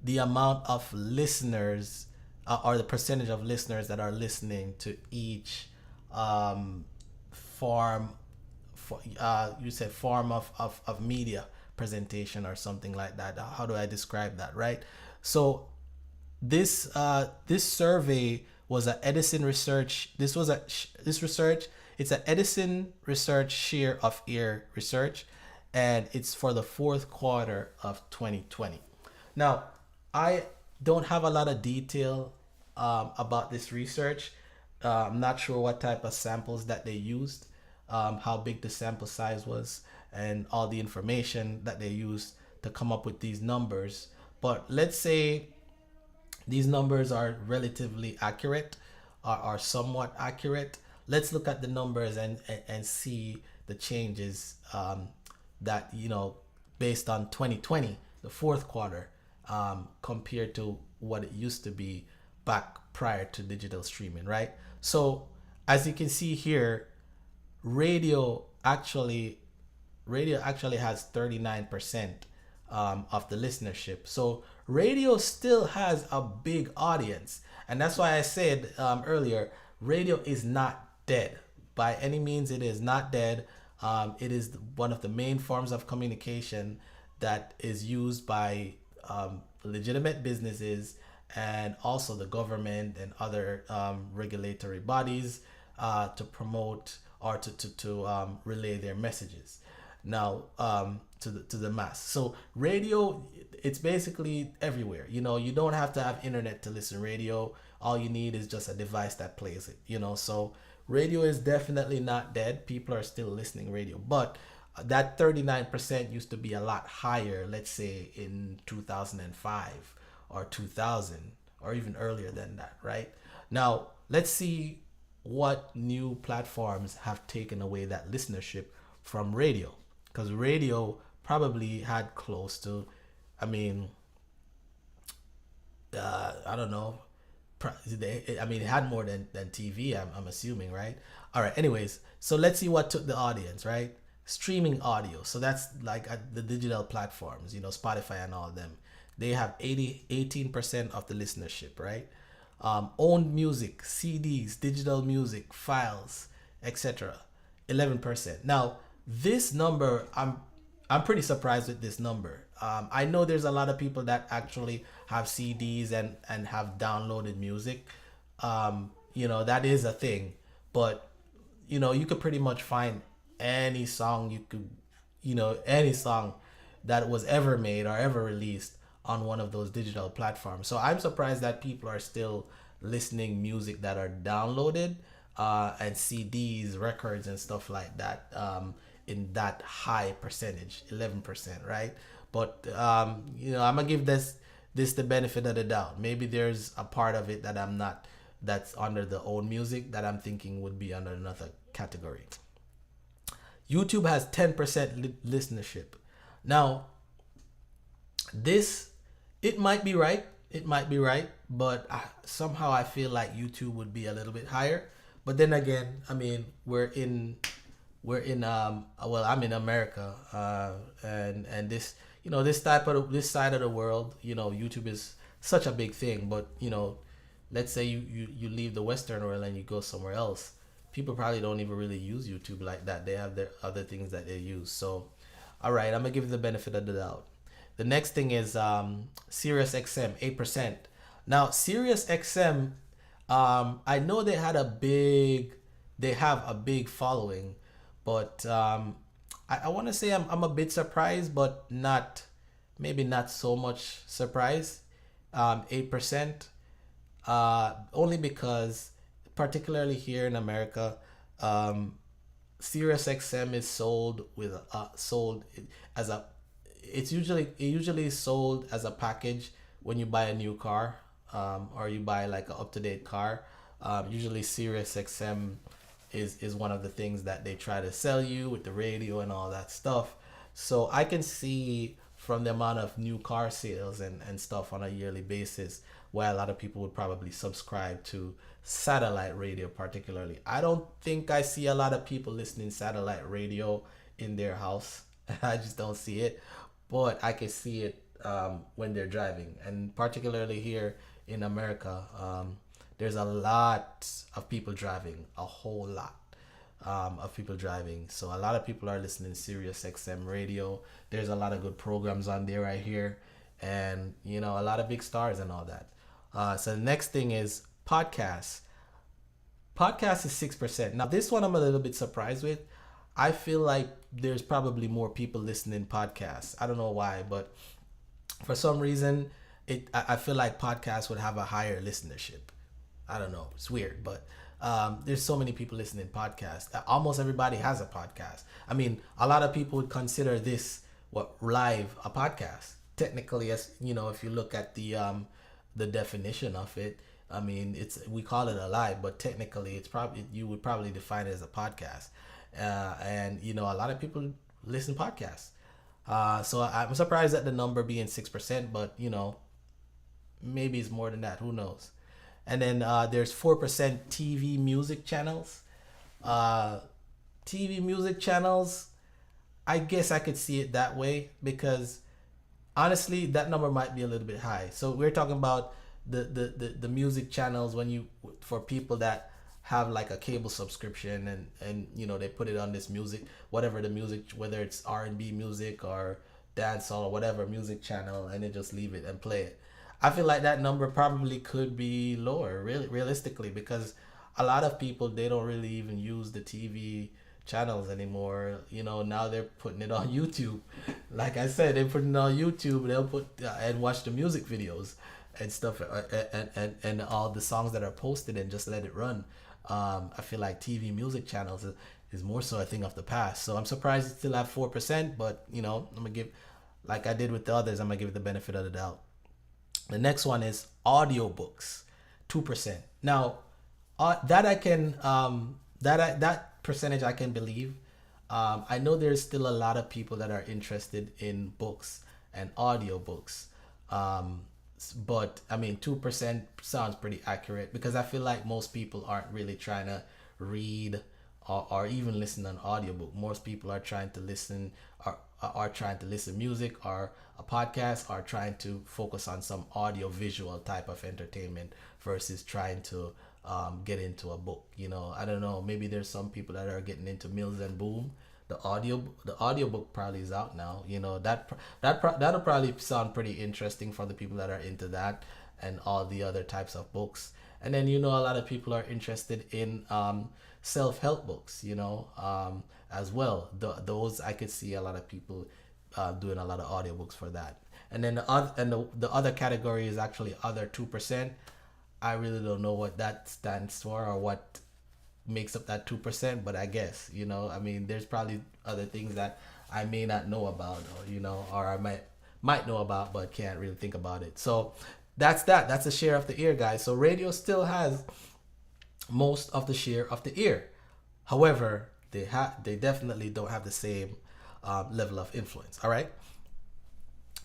the amount of listeners or the percentage of listeners that are listening to each form you said form of media presentation or something like that. How do I describe that, right? So this survey was a Edison research. This research, it's an Edison research share of ear research, and it's for the fourth quarter of 2020. Now, I don't have a lot of detail about this research. I'm not sure what type of samples that they used, how big the sample size was, and all the information that they used to come up with these numbers. But let's say these numbers are relatively accurate, are somewhat accurate. Let's look at the numbers and see the changes that, based on 2020, the fourth quarter, compared to what it used to be back prior to digital streaming, right? So as you can see here, radio actually has 39% of the listenership. So radio still has a big audience, and that's why I said earlier, radio is not dead by any means. It is not dead. It is one of the main forms of communication that is used by legitimate businesses and also the government and other regulatory bodies to promote or to relay their messages now to the mass. So radio, it's basically everywhere. You don't have to have internet to listen to radio. All you need is just a device that plays it. So radio is definitely not dead. People are still listening radio, but that 39% used to be a lot higher, let's say in 2005 or 2000 or even earlier than that, right? Now let's see what new platforms have taken away that listenership from radio, because radio probably had close to, I don't know, it had more than TV, I'm assuming, right? All right, anyways, so let's see what took the audience, right? Streaming audio. So that's like the digital platforms, Spotify and all of them. They have 18% of the listenership, right? Owned music, CDs, digital music, files, etc. 11%. Now, this number, I'm pretty surprised with this number. I know there's a lot of people that actually have CDs and have downloaded music. That is a thing. But, you could pretty much find any song any song that was ever made or ever released on one of those digital platforms. So I'm surprised that people are still listening music that are downloaded and CDs, records, and stuff like that in that high percentage, 11%, right? But I'm gonna give this the benefit of the doubt. Maybe there's a part of it that that's under the own music that I'm thinking would be under another category. YouTube has 10% listenership. Now, it might be right, but somehow I feel like YouTube would be a little bit higher. But then again, I'm in America, and this, this this side of the world, YouTube is such a big thing. But let's say you leave the Western world and you go somewhere else, people probably don't even really use YouTube like that. They have their other things that they use. So, all right, I'm gonna give you the benefit of the doubt. The next thing is Sirius XM, 8%. Now, Sirius XM, I know they have a big following, but I want to say I'm a bit surprised, but maybe not so much surprised. 8%, only because, particularly here in America, Sirius XM is sold as a it usually sold as a package when you buy a new car, or you buy like an up-to-date car. Usually Sirius XM is one of the things that they try to sell you with the radio and all that stuff. So I can see from the amount of new car sales and stuff on a yearly basis why a lot of people would probably subscribe to satellite radio. Particularly, I don't think I see a lot of people listening satellite radio in their house. I just don't see it, but I can see it when they're driving. And particularly here in America, there's a lot of people driving, a whole lot of people driving. So a lot of people are listening to Sirius XM radio. There's a lot of good programs on there right here, and a lot of big stars and all that. So the next thing is podcasts. Podcast is 6%. Now this one I'm a little bit surprised with. I feel like there's probably more people listening podcasts. I don't know why, but for some reason, I feel like podcasts would have a higher listenership. I don't know. It's weird, but there's so many people listening podcasts. Almost everybody has a podcast. I mean, a lot of people would consider this live a podcast. Technically, as if you look at the definition of it, I mean, we call it a live, but technically, you would probably define it as a podcast. And a lot of people listen to podcasts. So I'm surprised at the number being 6%, but maybe it's more than that. Who knows? And then there's 4% TV music channels. TV music channels, I guess I could see it that way, because honestly, that number might be a little bit high. So we're talking about the music channels for people that have like a cable subscription and they put it on this music, whatever the music, whether it's R&B music or dancehall or whatever music channel, and they just leave it and play it. I feel like that number probably could be lower, really, realistically, because a lot of people, they don't really even use the TV channels anymore. Now they're putting it on YouTube. Like I said, they're putting it on YouTube. They'll put and watch the music videos and stuff, and all the songs that are posted, and just let it run. I feel like TV music channels is more so a thing of the past. So I'm surprised it still have 4%, but I'm gonna give, like I did with the others, I'm gonna give it the benefit of the doubt. The next one is audiobooks, 2%. Now, that I can that percentage I can believe. I know there's still a lot of people that are interested in books and audiobooks. But I mean, 2% sounds pretty accurate, because I feel like most people aren't really trying to read or even listen to an audiobook. Most people are trying to listen are trying to listen music or a podcast, or trying to focus on some audio visual type of entertainment versus trying to get into a book. I don't know, maybe there's some people that are getting into Mills and Boom. The audiobook probably is out now. That'll probably sound pretty interesting for the people that are into that and all the other types of books. And then a lot of people are interested in self-help books, as well. Those I could see a lot of people doing a lot of audiobooks for that. And then the other category is actually other 2%. I really don't know what that stands for or what makes up that 2%, but I guess I mean, there's probably other things that I may not know about, or I might know about but can't really think about it. So that's a share of the ear, guys. So radio still has most of the share of the ear. However, they definitely don't have the same level of influence. All right,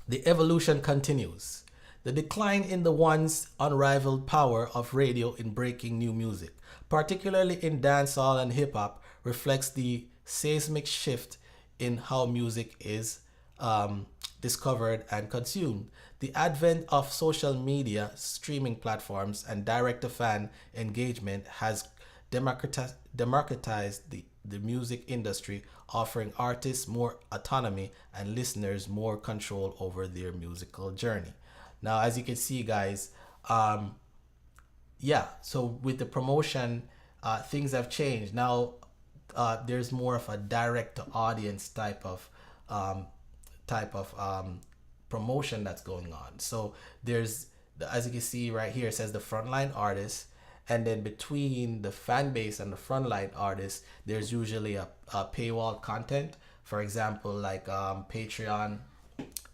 the evolution continues. The decline in the once unrivaled power of radio in breaking new music, particularly in dancehall and hip-hop, reflects the seismic shift in how music is discovered, and consumed. The advent of social media, streaming platforms, and direct-to-fan engagement has democratized the music industry, offering artists more autonomy and listeners more control over their musical journey. Now, as you can see, guys, yeah, so with the promotion, things have changed. Now, there's more of a direct to audience type of promotion that's going on. So there's, as you can see right here, it says the frontline artists, and then between the fan base and the frontline artists, there's usually a paywall content. For example, like Patreon.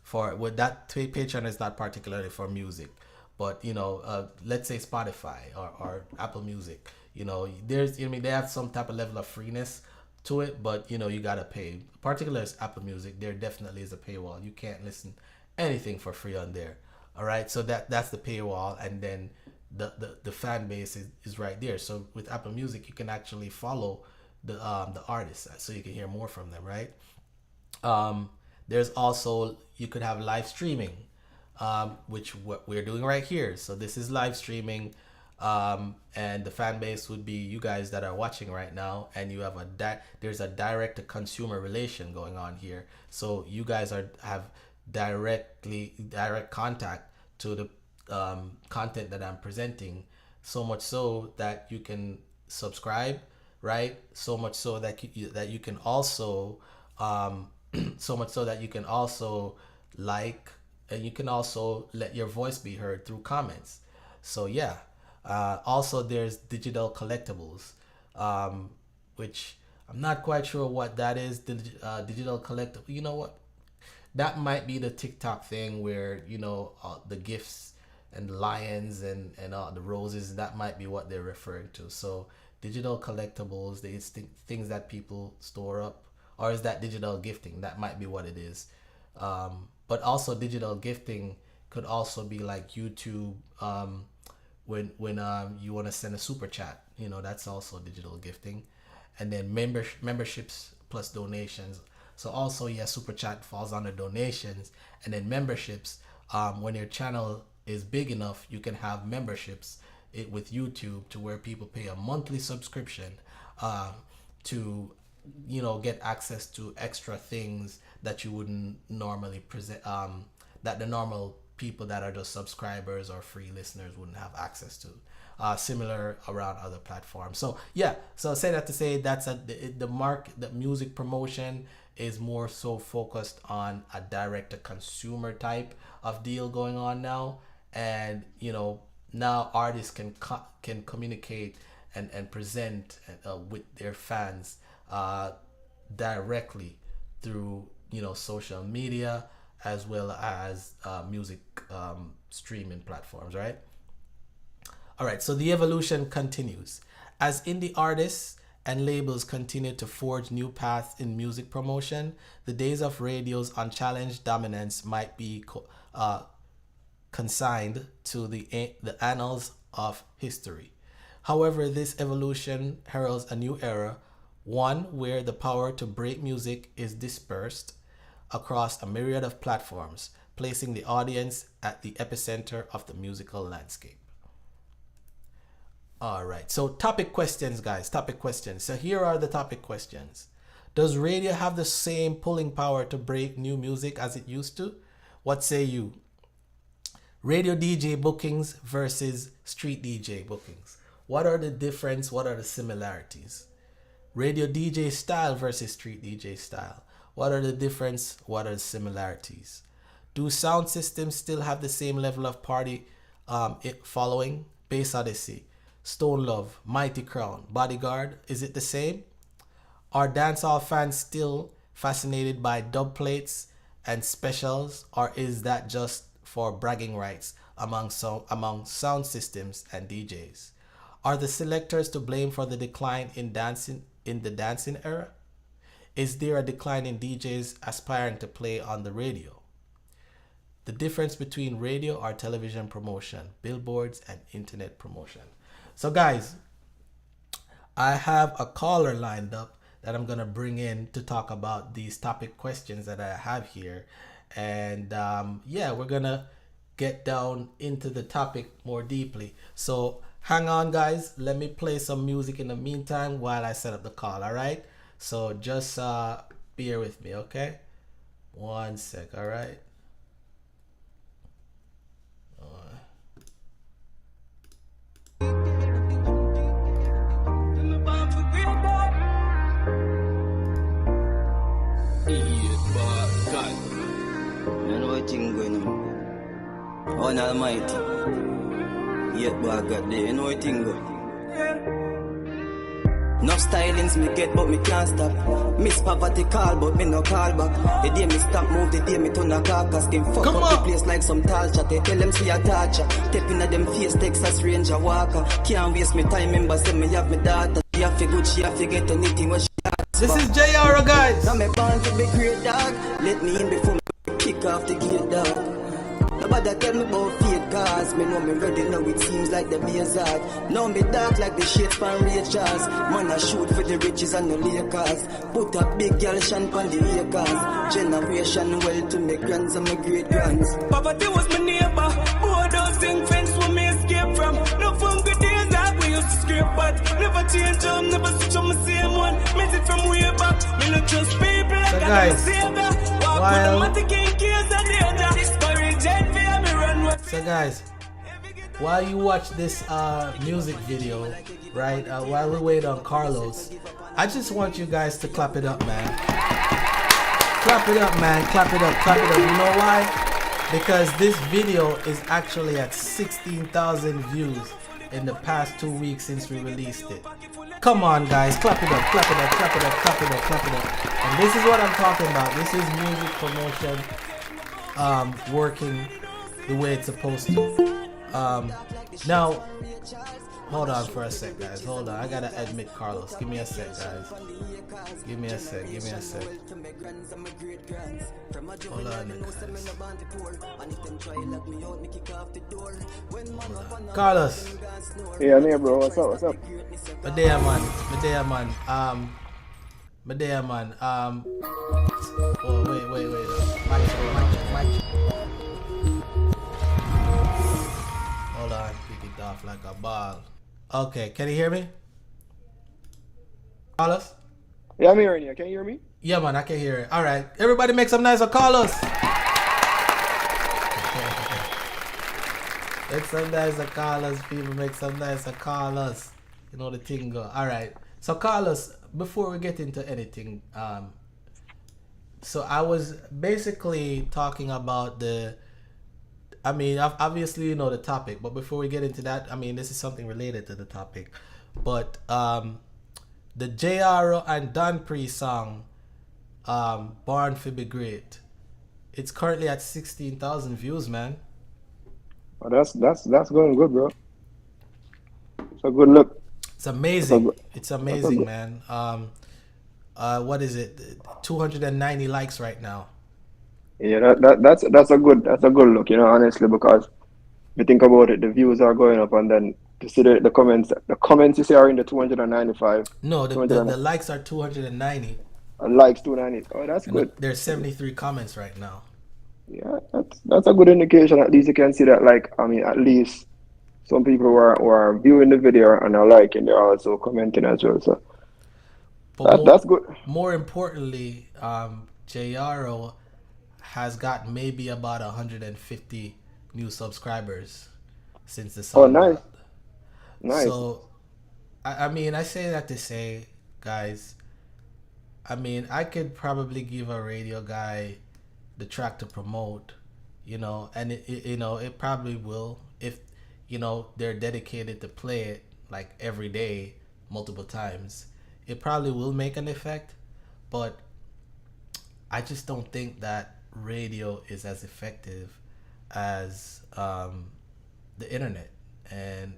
For with that, Patreon is not particularly for music, but let's say Spotify or Apple Music. There's, I mean, they have some type of level of freeness to it, but you gotta pay. Particularly Apple Music, there definitely is a paywall. You can't listen anything for free on there. All right, so that's the paywall, and then the fan base is right there. So with Apple Music, you can actually follow the artists, so you can hear more from them, right? There's also, you could have live streaming, which what we're doing right here. So this is live streaming, and the fan base would be you guys that are watching right now, and you have there's a direct to consumer relation going on here. So you guys have direct contact to the content that I'm presenting, so much so that you can subscribe, right? So much so that you can also so much so that you can also like, and you can also let your voice be heard through comments. So yeah, also there's digital collectibles, which I'm not quite sure what that is. Digital collectible, you know what, that might be the TikTok thing where the gifts and the lions and the roses, that might be what they're referring to. So digital collectibles, these things that people store up. Or is that digital gifting? That might be what it is. But also digital gifting could also be like YouTube, when you want to send a super chat, that's also digital gifting. And then memberships plus donations. So also, yeah, super chat falls under donations. And then memberships, when your channel is big enough, you can have memberships with YouTube to where people pay a monthly subscription to get access to extra things that you wouldn't normally present, that the normal people that are just subscribers or free listeners wouldn't have access to. Similar around other platforms. So yeah, so say that to say that's the music promotion is more so focused on a direct to consumer type of deal going on now. And now artists can communicate and present with their fans directly through social media, as well as music streaming platforms, right? All right, so the evolution continues as indie artists and labels continue to forge new paths in music promotion. The days of radio's unchallenged dominance might be consigned to the annals of history. However, this evolution heralds a new era, one where the power to break music is dispersed across a myriad of platforms, placing the audience at the epicenter of the musical landscape. All right, so topic questions, guys. Topic questions. So here are the topic questions. Does radio have the same pulling power to break new music as it used to? What say you? Radio DJ bookings versus street DJ bookings. What are the difference? What are the similarities? Radio DJ style versus street DJ style. What are the difference? What are the similarities? Do sound systems still have the same level of party following? Bass Odyssey, Stone Love, Mighty Crown, Bodyguard, is it the same? Are dancehall fans still fascinated by dub plates and specials, or is that just for bragging rights among sound systems and DJs? Are the selectors to blame for the decline in the dancing era? Is there a decline in DJs aspiring to play on the radio? The difference between radio or television promotion, billboards, and internet promotion. So guys, I have a caller lined up that I'm going to bring in to talk about these topic questions that I have here. And yeah, we're gonna get down into the topic more deeply. So hang on, guys. Let me play some music in the meantime while I set up the call. All right. So just bear with me, okay? 1 sec. All right. On Almighty, yet boy I got there, you know what thing go. No stylings me get, but me can't stop. Miss poverty call, but me no call back. The day me stop move, the day me turn a carcass. Can fuck Come up on. the place like some tall chat. They tell them see a torture. Stepping at them face, Texas Ranger walker. Can't waste me time, member say me have me daughter. She have to good, she have to get anything what she asks This for. is JR, guys. Now me born to be great dog. Let me in before me kick off the gate dog. Nobody tell me about fake cars. Me know me ready now, it seems like the beer's hard. Now me dark like the shades pan Rachel's. Man I shoot for the riches and the Lakers. Put a big girl shan pan the acres. Generation well to me grands and my great grands. Poverty was my neighbor. Both those things fence where me escape from. No fun good days that we used to scrape, but never change them, never switch on my same one. Miss it from way back. Me not trust people like So I guys, never savior. Walk while- with the matic in case of danger. Discourage and fear me run with. So guys, while you watch this music video, right, while we wait on Carlos, I just want you guys to clap it up, man. Clap it up, man. Clap it up. Clap it up. You know why? Because this video is actually at 16,000 views in the past 2 weeks since we released it. Come on, guys. Clap it up. Clap it up. Clap it up. Clap it up. Clap it up. And this is what I'm talking about. This is music promotion working the way it's supposed to. Now, hold on for a sec, guys. Hold on. I gotta admit Carlos. Give me a sec, guys. Give me a sec. Give me a sec. Hold on, guys. Carlos. Yeah, I'm here, bro. What's up? What's up? Medea, man. Medea, man. Medea, man. Oh, wait. Mic. Hold on. Pick it off like a ball. Okay, can you hear me? Carlos? Yeah, I'm hearing you. Can you hear me? Yeah, man, I can hear it. All right. Everybody make some noise for Carlos. Make some noise for Carlos, people. Make some noise for Carlos. You know the thing go. All right. So, Carlos, before we get into anything, so I was basically talking about obviously you know the topic, but before we get into that, this is something related to the topic. But the JR and Don Pre song, Born to Be Great, it's currently at 16,000 views, man. Oh, that's going good, bro. It's a good look. It's amazing. It's amazing, man. What is it? 290 likes right now. Yeah, that's a good look, you know, honestly, because if you think about it, the views are going up, and then to see the comments you see are in the 295. No, the likes are 290. Likes 290. Oh, that's good. There's 73 comments right now. Yeah, that's a good indication. At least you can see that, like, at least some people who are viewing the video and are liking, they're also commenting as well. So that's good. More importantly, JRO has got maybe about 150 new subscribers since the song. Oh, nice. Nice. So, I say that to say, guys, I could probably give a radio guy the track to promote, and it probably will if, they're dedicated to play it like every day, multiple times. It probably will make an effect, but I just don't think that radio is as effective as the internet. And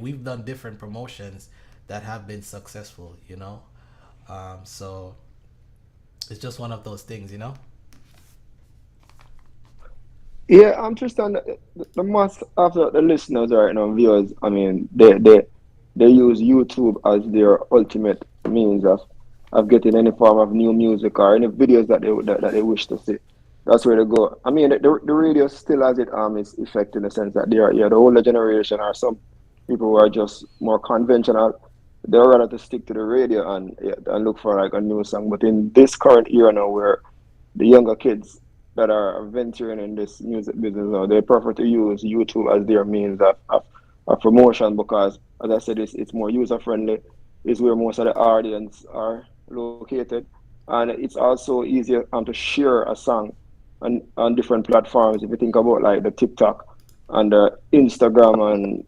we've done different promotions that have been successful, so it's just one of those things, Yeah, I'm just on the most of the listeners right now, viewers. They use YouTube as their ultimate means of getting any form of new music or any videos that they wish to see. That's where they go. I mean, the radio still has its effect in the sense that they are, yeah, the older generation or some people who are just more conventional. They're rather to stick to the radio and, yeah, and look for like a new song. But in this current era now, where the younger kids that are venturing in this music business now, they prefer to use YouTube as their means of promotion because, as I said, it's more user friendly. It's where most of the audience are located, and it's also easier to share a song on different platforms. If you think about like the TikTok and the Instagram and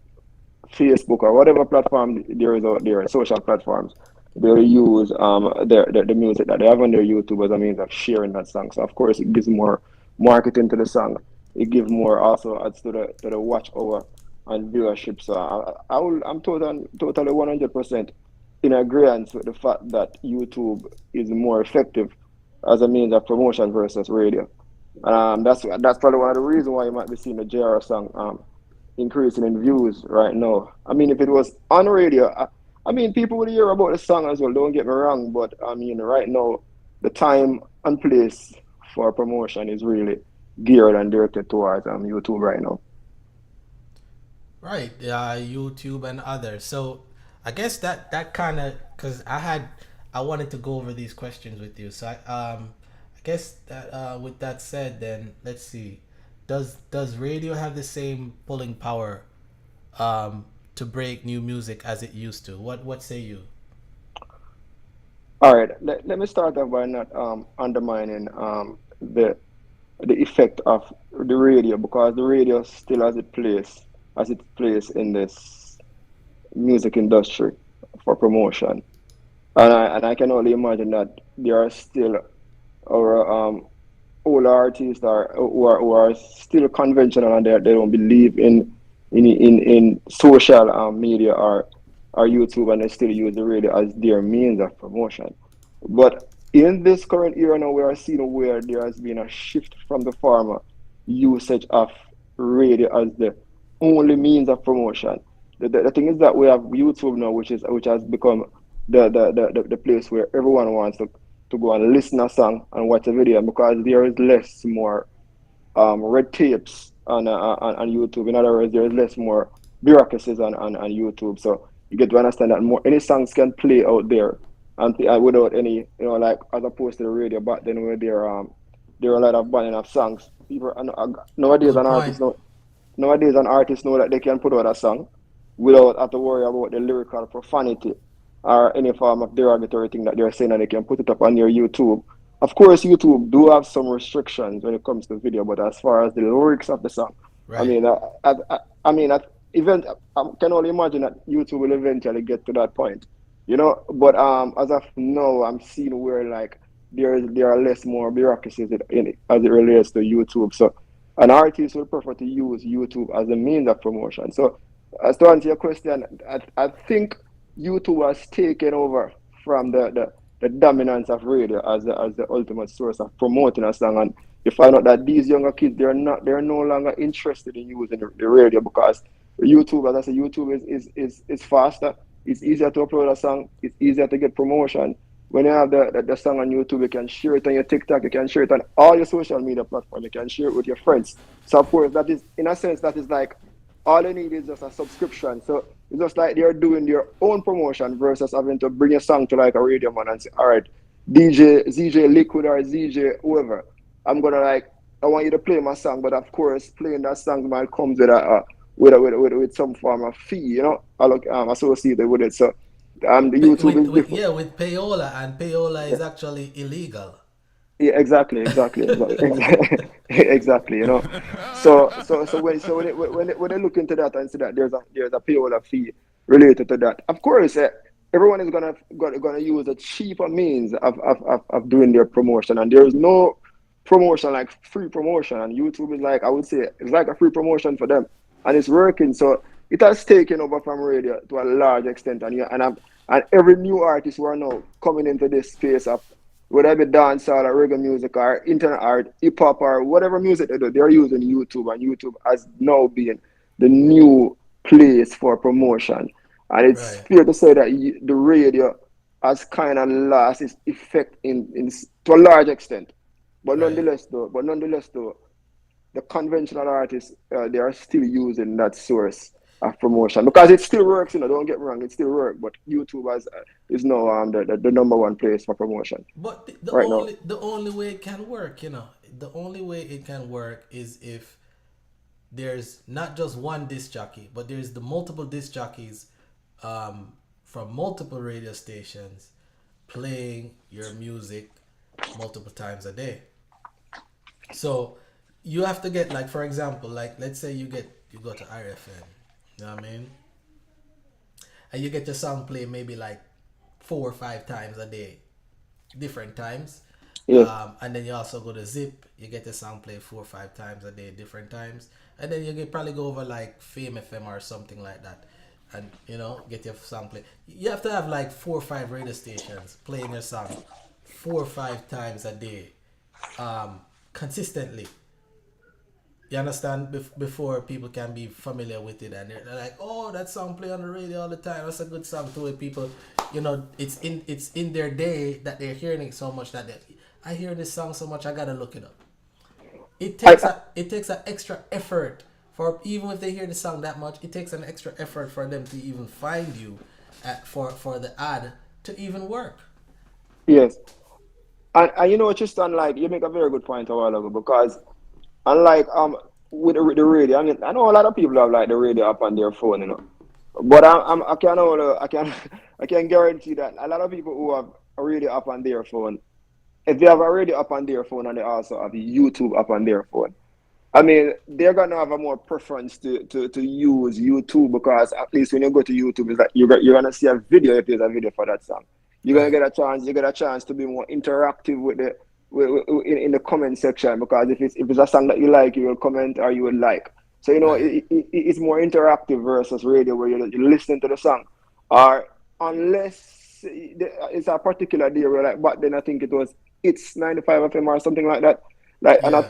Facebook or whatever platform there is out there, social platforms, they use the music that they have on their YouTube as a means of sharing that song. So of course it gives more marketing to the song. It gives more also adds to the watch hour and viewership. So I'm totally 100% in agreement with the fact that YouTube is more effective as a means of promotion versus radio. That's probably one of the reasons why you might be seeing the JR song increasing in views right now. I mean, if it was on radio, I mean, people would hear about the song as well. Don't get me wrong, but I mean, right now, the time and place for promotion is really geared and directed towards YouTube right now. Right, YouTube and others. So I guess that kind of, because I wanted to go over these questions with you. So I guess that with that said, then let's see. Does radio have the same pulling power to break new music as it used to? What say you? All right, let me start off by not undermining the effect of the radio because the radio still has its place in this music industry for promotion, and I can only imagine that there are still our older artists who are still conventional and they don't believe in social media or YouTube, and they still use the radio as their means of promotion. But in this current era now, we are seeing where there has been a shift from the former usage of radio as the only means of promotion. The thing is that we have YouTube now, which has become the place where everyone wants to go and listen a song and watch a video because there is less more red tapes on YouTube. In other words, there is less more bureaucracies on YouTube. So you get to understand that more any songs can play out there and without any, like as opposed to the radio back then where there are a lot of banning of songs. People nowadays Good an point. artist know nowadays an artist know that they can put out a song without have to worry about the lyrical profanity or any form of derogatory thing that they're saying, and they can put it up on your YouTube. Of course, YouTube do have some restrictions when it comes to video, but as far as the lyrics of the song, I Right. mean, I mean, I can only imagine that YouTube will eventually get to that point, But as of now, I'm seeing where like there are less more bureaucracies as it relates to YouTube. So, an artist will prefer to use YouTube as a means of promotion. So, as to answer your question, I think YouTube has taken over from the dominance of radio as the ultimate source of promoting a song. And you find out that these younger kids they're no longer interested in using the radio because YouTube, as I say, YouTube is faster. It's easier to upload a song. It's easier to get promotion. When you have the song on YouTube, you can share it on your TikTok. You can share it on all your social media platforms. You can share it with your friends. So of course, that is in a sense that is like all they need is just a subscription. So it's just like they're doing their own promotion versus having to bring a song to like a radio man and say, all right, DJ, ZJ Liquid or ZJ whoever, I'm gonna I want you to play my song, but of course, playing that song might comes with some form of fee, associated with it. So the YouTube is different. With payola, and payola Yeah. is actually illegal. Yeah, exactly. Exactly. So when they look into that and see that there's a payola fee related to that, of course, everyone is gonna use a cheaper means of doing their promotion, and there is no promotion like free promotion, and YouTube is like I would say it's like a free promotion for them, and it's working. So it has taken over from radio to a large extent, and every new artist who are now coming into this space of whether it be dancehall or reggae music or internet art, hip hop or whatever music they do, they're using YouTube, and YouTube has now been the new place for promotion. And it's Right. fair to say that the radio has kind of lost its effect to a large extent. Right. But nonetheless though, the conventional artists they are still using that source of promotion because it still works. Don't get me wrong, it still works. But YouTube is now the number one place for promotion But the right now. only way it can work, the only way it can work is if there's not just one disc jockey, but there's the multiple disc jockeys um, from multiple radio stations playing your music multiple times a day. So you have to get, like, for example, like, let's say you go to RFM, you know what I mean, and you get your song played maybe like 4 or 5 times a day, different times. Yes, And then you also go to Zip, you get the song played 4 or 5 times a day, different times. And then you can probably go over like Fame FM or something like that, and get your song played. You have to have like 4 or 5 radio stations playing your song 4 or 5 times a day, consistently. You understand? Before people can be familiar with it, and they're like, "Oh, that song play on the radio all the time. That's a good song to it." People, it's in their day that they're hearing it so much that I hear this song so much I gotta look it up. It I, takes an extra effort for, even if they hear the song that much, it takes an extra effort for them to even find you, for the ad to even work. yes, and Tristan, like you make a very good point a while ago because unlike with the radio, I mean I know a lot of people have like the radio up on their phone. But I can only, I can I can guarantee that a lot of people who have a radio up on their phone, if they have a radio up on their phone and they also have YouTube up on their phone, I mean they're gonna have a more preference to use YouTube because at least when you go to YouTube, it's like you're gonna see a video if there's a video for that song. You're gonna Right. get a chance to be more interactive with in the comment section because if it's a song that you like, you will comment or you will like. So Right. it's more interactive versus radio where you're listening to the song, or unless it's a particular day where like back then I think it was it's 95 FM or something like that. Like Yeah. on a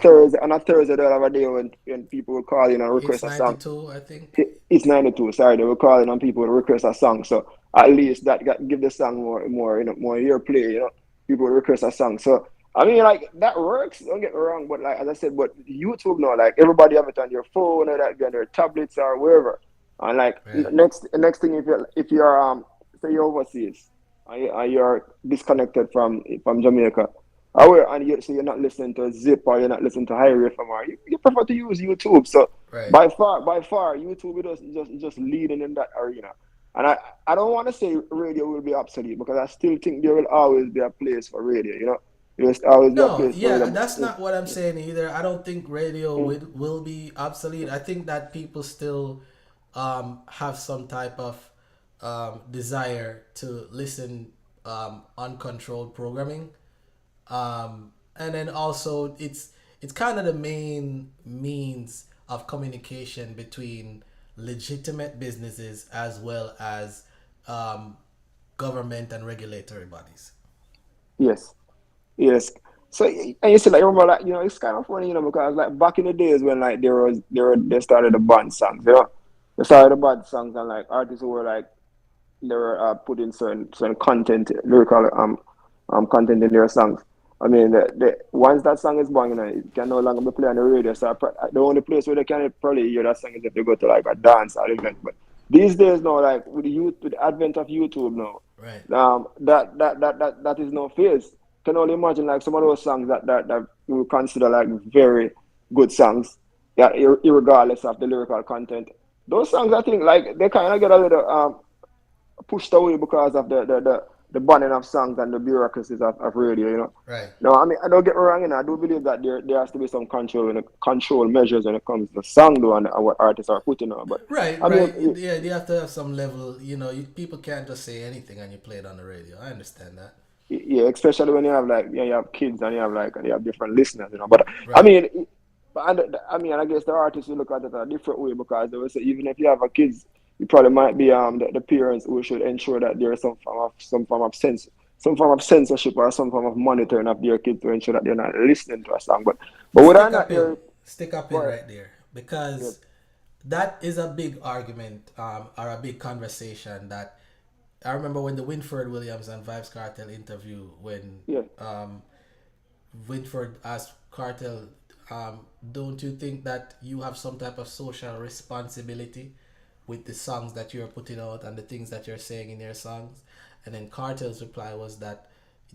Thursday they'll have a day when people will call in and It's request a song. 92, I think. It's 92. Sorry, they were calling on people to request a song. So at least give the song more earplay. People request a song. So I mean, like that works. Don't get me wrong, but like as I said, but YouTube now, like everybody have it on their phone or that on their tablets or wherever. And like Right. next thing, if you're say you're overseas and you're disconnected from Jamaica, so you're not listening to Zip or you're not listening to High FM or you prefer to use YouTube. So Right. by far, YouTube is just leading in that arena. And I don't want to say radio will be obsolete because I still think there will always be a place for radio. There will always be a No, place for yeah, radio. that's not what I'm saying either. I don't think radio Mm, will be obsolete. I think that people still have some type of desire to listen, uncontrolled programming. And then also it's kind of the main means of communication between legitimate businesses as well as um, government and regulatory bodies. yes, yes. So and you see, like remember, like it's kind of funny, because like back in the days when like they started the band songs, they started the band songs and like artists who were like they were putting certain content, lyrical content in their songs. I mean, once that song is born, it can no longer be played on the radio. So the only place where they can probably hear that song is if they go to like a dance or event. But these days now, like with the advent of YouTube now, Right. that is no phase. Can only imagine like some of those songs that we would consider like very good songs, yeah, regardless of the lyrical content. Those songs, I think, like they kind of get a little pushed away because of the banning of songs and the bureaucracies of radio. Right. No, I mean I don't get me wrong, I do believe that there has to be some control measures when it comes to song though and what artists are putting on. But Right, I right. mean, Yeah, you have to have some level. People can't just say anything and you play it on the radio. I understand that. yeah, especially when you have like you have kids and you have different listeners. But I Right. mean, I mean, I guess the artists will look at it a different way because they will say even if you have a kids, it probably might be the parents who should ensure that there is some form of censorship or some form of monitoring of their kids to ensure that they're not listening to a song. But whether or Stick a not pin. they're Stick a pin right, right there yeah, because that is a big argument, or a big conversation that I remember when the Winford Williams and Vibes Cartel interview when yeah, um, Winford asked Cartel, don't you think that you have some type of social responsibility with the songs that you're putting out and the things that you're saying in your songs? And then Cartel's reply was that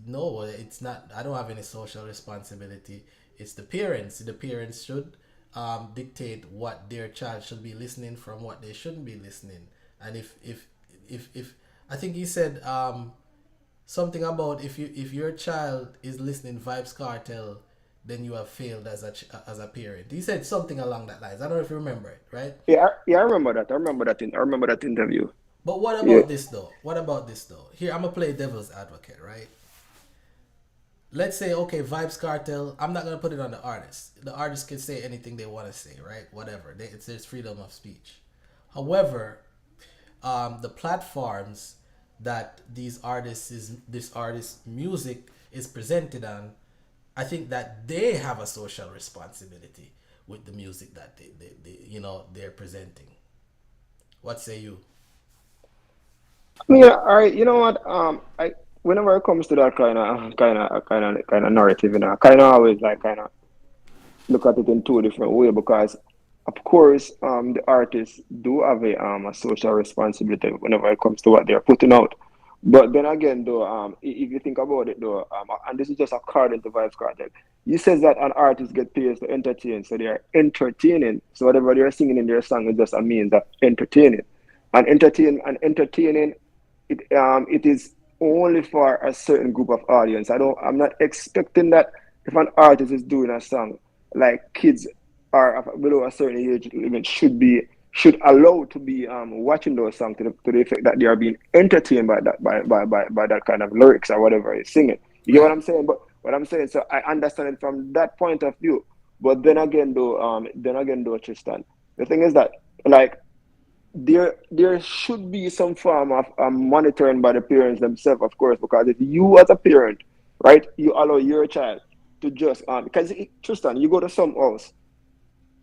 no, it's not. I don't have any social responsibility. It's the parents. The parents should dictate what their child should be listening from what they shouldn't be listening. And if I think he said something about if your child is listening Vibes Cartel, then you have failed as a parent. He said something along that lines. I don't know if you remember it, right? Yeah, I remember that. I remember that interview. But what Yeah. about this though? What about this though? Here I'm gonna play devil's advocate, right? Let's say, okay, Vibes Cartel, I'm not gonna put it on the artist. The artist can say anything they want to say, right? Whatever. There's freedom of speech. However, the platforms that this artist's music is presented on, I think that they have a social responsibility with the music that they're presenting. What say you? Yeah, all right. You know what? I whenever it comes to that kind of narrative, I kind of always like kind of look at it in two different ways because, of course, the artists do have a social responsibility whenever it comes to what they're putting out. But then again, though, if you think about it, though, and this is just according to Vibes Cartel, he says that an artist get paid to entertain, so they are entertaining. So whatever they're singing in their song is just a means of entertaining, and entertaining it is only for a certain group of audience. I'm not expecting that if an artist is doing a song, like kids are below a certain age limit should allow to be watching those songs to the effect that they are being entertained by that kind of lyrics or whatever he's singing. You get what Right. I'm saying? But what I'm saying, so I understand it from that point of view. But then again though, Tristan, the thing is that like there should be some form of monitoring by the parents themselves, of course, because if you as a parent, right, you allow your child to just because Tristan, you go to some house,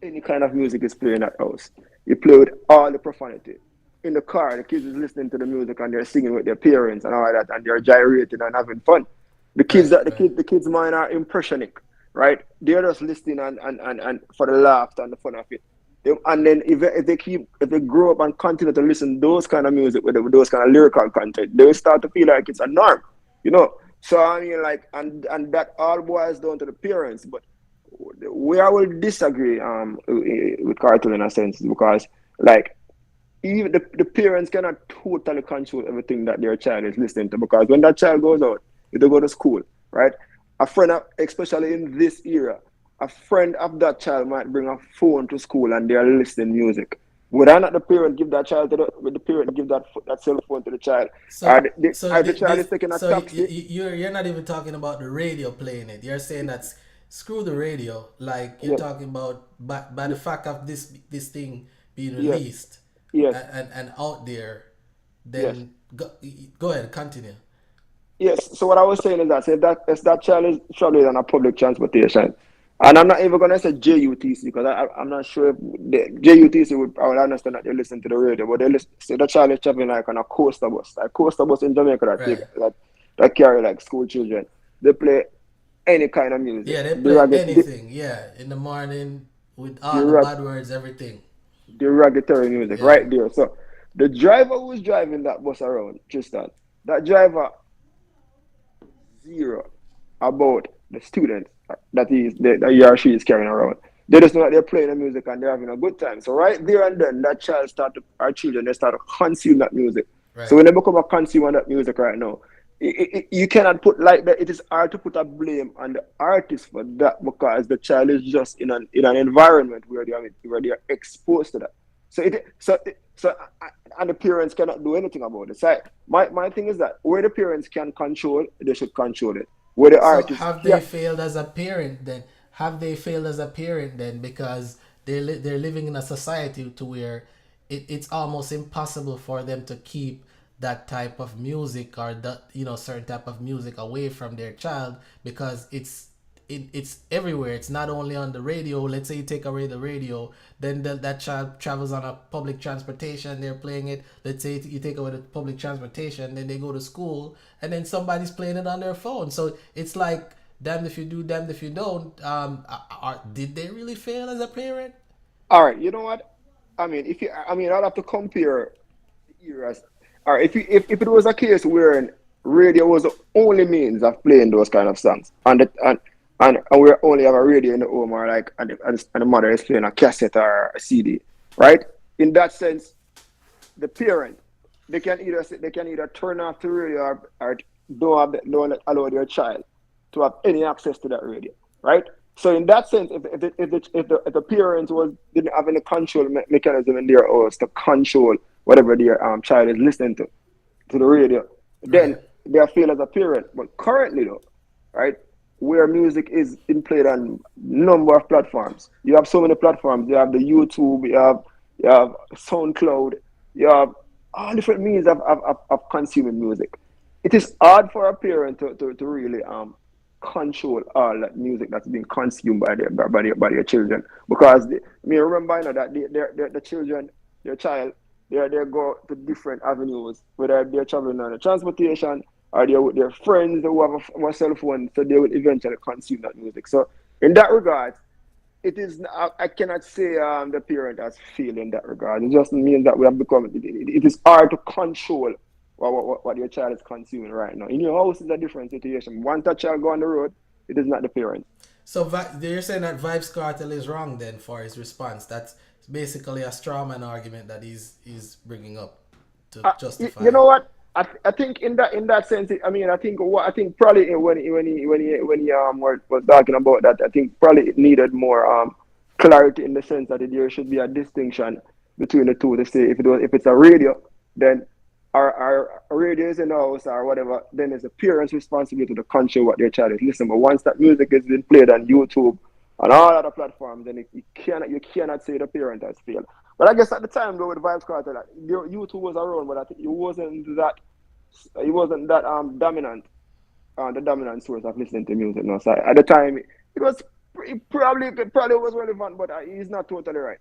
any kind of music is playing in that house. You play with all the profanity. In the car, the kids is listening to the music and they're singing with their parents and all that, and they're gyrating and having fun. Right. Right. The kids' mind are impressionic, right? They're just listening and for the laughter and the fun of it. And then if they grow up and continue to listen those kind of music with those kind of lyrical content, they will start to feel like it's a norm, you know. So I mean, like, and that all boils down to the parents. But where I will disagree with Cartel in a sense is because like even the parents cannot totally control everything that their child is listening to, because when that child goes out, they go to school, right? A friend of, especially in this era, a friend of that child might bring a phone to school and they are listening music. Would I not the parent give that child to would the parent give that cell phone to the child? So Or the child is taking a so taxi? you're not even talking about the radio playing it. You're saying that's screw the radio. Like you're Yeah, talking about by the fact of this thing being yes, released yes, and out there, yes. then go ahead, continue. Yes. So what I was saying is that if that child is traveling on a public transportation, and I'm not even gonna say JUTC because I'm not sure if the JUTC I would understand that they listen to the radio, but they listen. So the child is traveling like on a coaster bus, like coaster bus in Jamaica that take Right. that carry like school children. They play any kind of music, Yeah, they play anything. Yeah, in the morning with all the the, bad words, everything. derogatory music Yeah. right there. So the driver who's driving that bus around, Tristan, that driver zero about the students that he or she is carrying around. They just know that they're playing the music and they're having a good time. So right there and then, that child our children, they start to consume that music. So Right. when they become a consumer of that music right now, you cannot put like that. It is hard to put a blame on the artist for that because the child is just in an environment where they are exposed to that. So and the parents cannot do anything about it. So my thing is that where the parents can control, they should control it. Where the So artists, have yeah, they failed as a parent then? Have they failed as a parent then because they're living in a society to where it's almost impossible for them to keep that type of music or that certain type of music away from their child because it's everywhere. It's not only on the radio. Let's say you take away the radio, then that child travels on a public transportation. They're playing it. Let's say you take away the public transportation, then they go to school, and then somebody's playing it on their phone. So it's like damned if you do, damned if you don't. Did they really fail as a parent? All right, you know what? I'll have to compare the eras. All right, if it was a case where radio was the only means of playing those kind of songs, and we only have a radio in the home, or like, and the mother is playing a cassette or a CD, right? In that sense, the parent, they can either turn off the radio, or don't allow their child to have any access to that radio, right? So in that sense, if the parents didn't have any control mechanism in their house to control whatever their child is listening to the radio, then Right. they feel as a parent. But currently though, right, where music is being played on number of platforms. You have so many platforms. You have the YouTube, you have SoundCloud, you have all different means of consuming music. It is hard for a parent to really control all that music that's being consumed by their children, because remember, you know, that the children, their child, they go to different avenues, whether they're traveling on a transportation or they're with their friends who have a cell phone, so they will eventually consume that music. So in that regard, it is, I cannot say the parent has failed in that regard. It just means that we have become, it is hard to control what your child is consuming right now. In your house is a different situation. Once that child go on the road, it is not the parent. So they're saying that Vibes Cartel is wrong then for his response. That's basically a straw man argument that he's bringing up to justify You know it. what? I think in that sense, I think probably when he was talking about that, I think probably it needed more clarity, in the sense that there should be a distinction between the two, to say if it's a radio, then our radio is in the house or whatever, then it's the parents' responsibility to control what their child is listening. But once that music is being played on YouTube and all other platforms, then you cannot say the parent has failed. But I guess at the time though, with Vibes Cartel, YouTube was around, but I think it wasn't that dominant, the dominant source of listening to music. No, so at the time it was, it probably was relevant, but he's not totally right.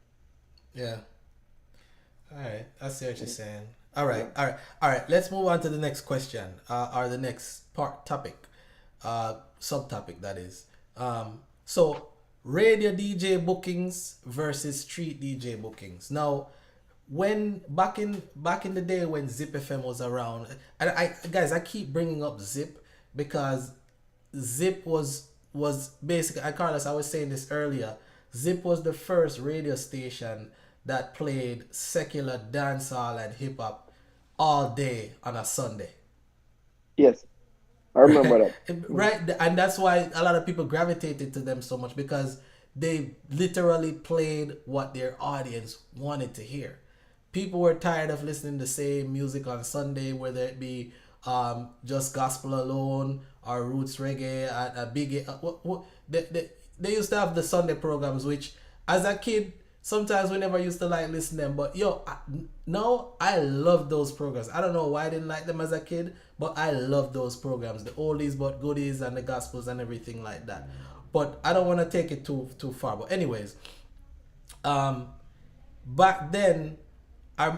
Yeah. All right. I see what you're saying. All right. All right. All right. Let's move on to the next question, or the next topic, subtopic that is. So radio DJ bookings versus street DJ bookings. Now, when back in the day when Zip FM was around, and I keep bringing up Zip because Zip was basically, Carlos, I was saying this earlier. Zip was the first radio station that played secular dancehall and hip hop all day on a Sunday. Yes, I remember that. Right, and that's why a lot of people gravitated to them so much, because they literally played what their audience wanted to hear. People were tired of listening to the same music on Sunday, whether it be just gospel alone or roots reggae and a big they used to have the Sunday programs, which as a kid sometimes we never used to like listen to them, but now I love those programs. I don't know why I didn't like them as a kid, but I love those programs, the oldies but goodies and the gospels and everything like that. But I don't want to take it too far. But anyways, back then,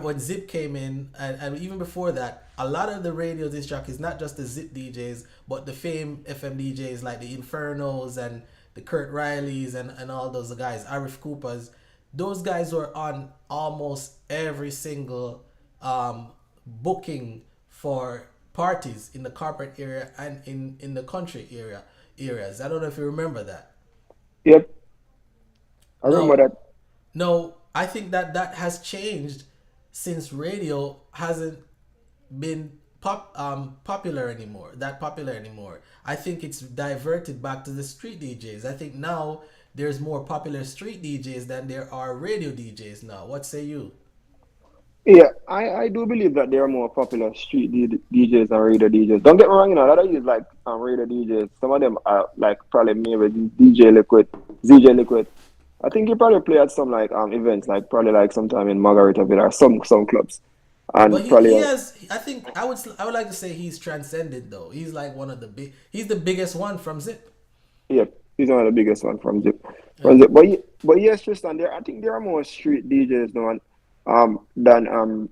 when Zip came in, and even before that, a lot of the radio disc jockeys, not just the Zip DJs, but the Fame FM DJs like the Infernos and the Kurt Rileys and all those guys, Arif Coopers, those guys were on almost every single booking for parties in the corporate area and in the country areas. I don't know if you remember that. Yep, I remember No, that. no, I think that has changed since radio hasn't been popular anymore. That popular anymore. I think it's diverted back to the street DJs. I think now there's more popular street DJs than there are radio DJs now. What say you? Yeah, I do believe that there are more popular street DJs and radio DJs. Don't get me wrong, you know, a lot of these like radio DJs. Some of them are like probably maybe ZJ Liquid. I think he probably play at some like events, like probably like sometime in Margaritaville or some clubs, But and he probably has. I think I would like to say he's transcended though. He's like one of the big. He's the biggest one from Zip. yeah, he's one of the biggest one from Zip. Yeah. But yes, Tristan, I think there are more street DJs now than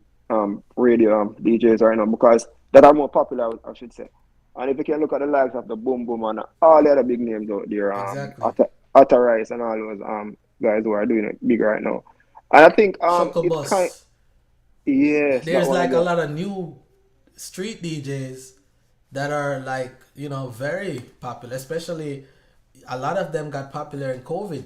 radio DJs right now, because that are more popular, I should say. And if you can look at the likes of the Boom Boom and all the other big names out there, Exactly. Rice and all those guys who are doing it big right now. And I think it kind Shokobus. yes, that There's one like a again. lot of new street DJs that are like, very popular. Especially a lot of them got popular in COVID.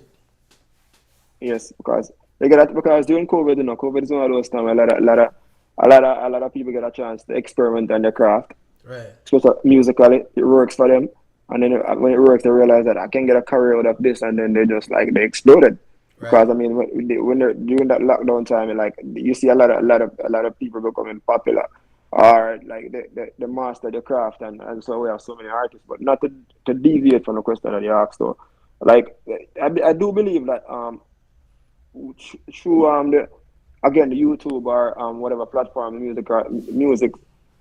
Yes, because they get that because during COVID, COVID is one of those times a lot of people get a chance to experiment on their craft. Right. So musically, it works for them, and then when it works, they realize that I can get a career out of this, and then they exploded. Right. Because I mean, when they're during that lockdown time, like you see a lot of people becoming popular, or like they master the craft, and so we have so many artists. But not to deviate from the question that you asked, though, like I do believe that through the again the YouTube or whatever platform music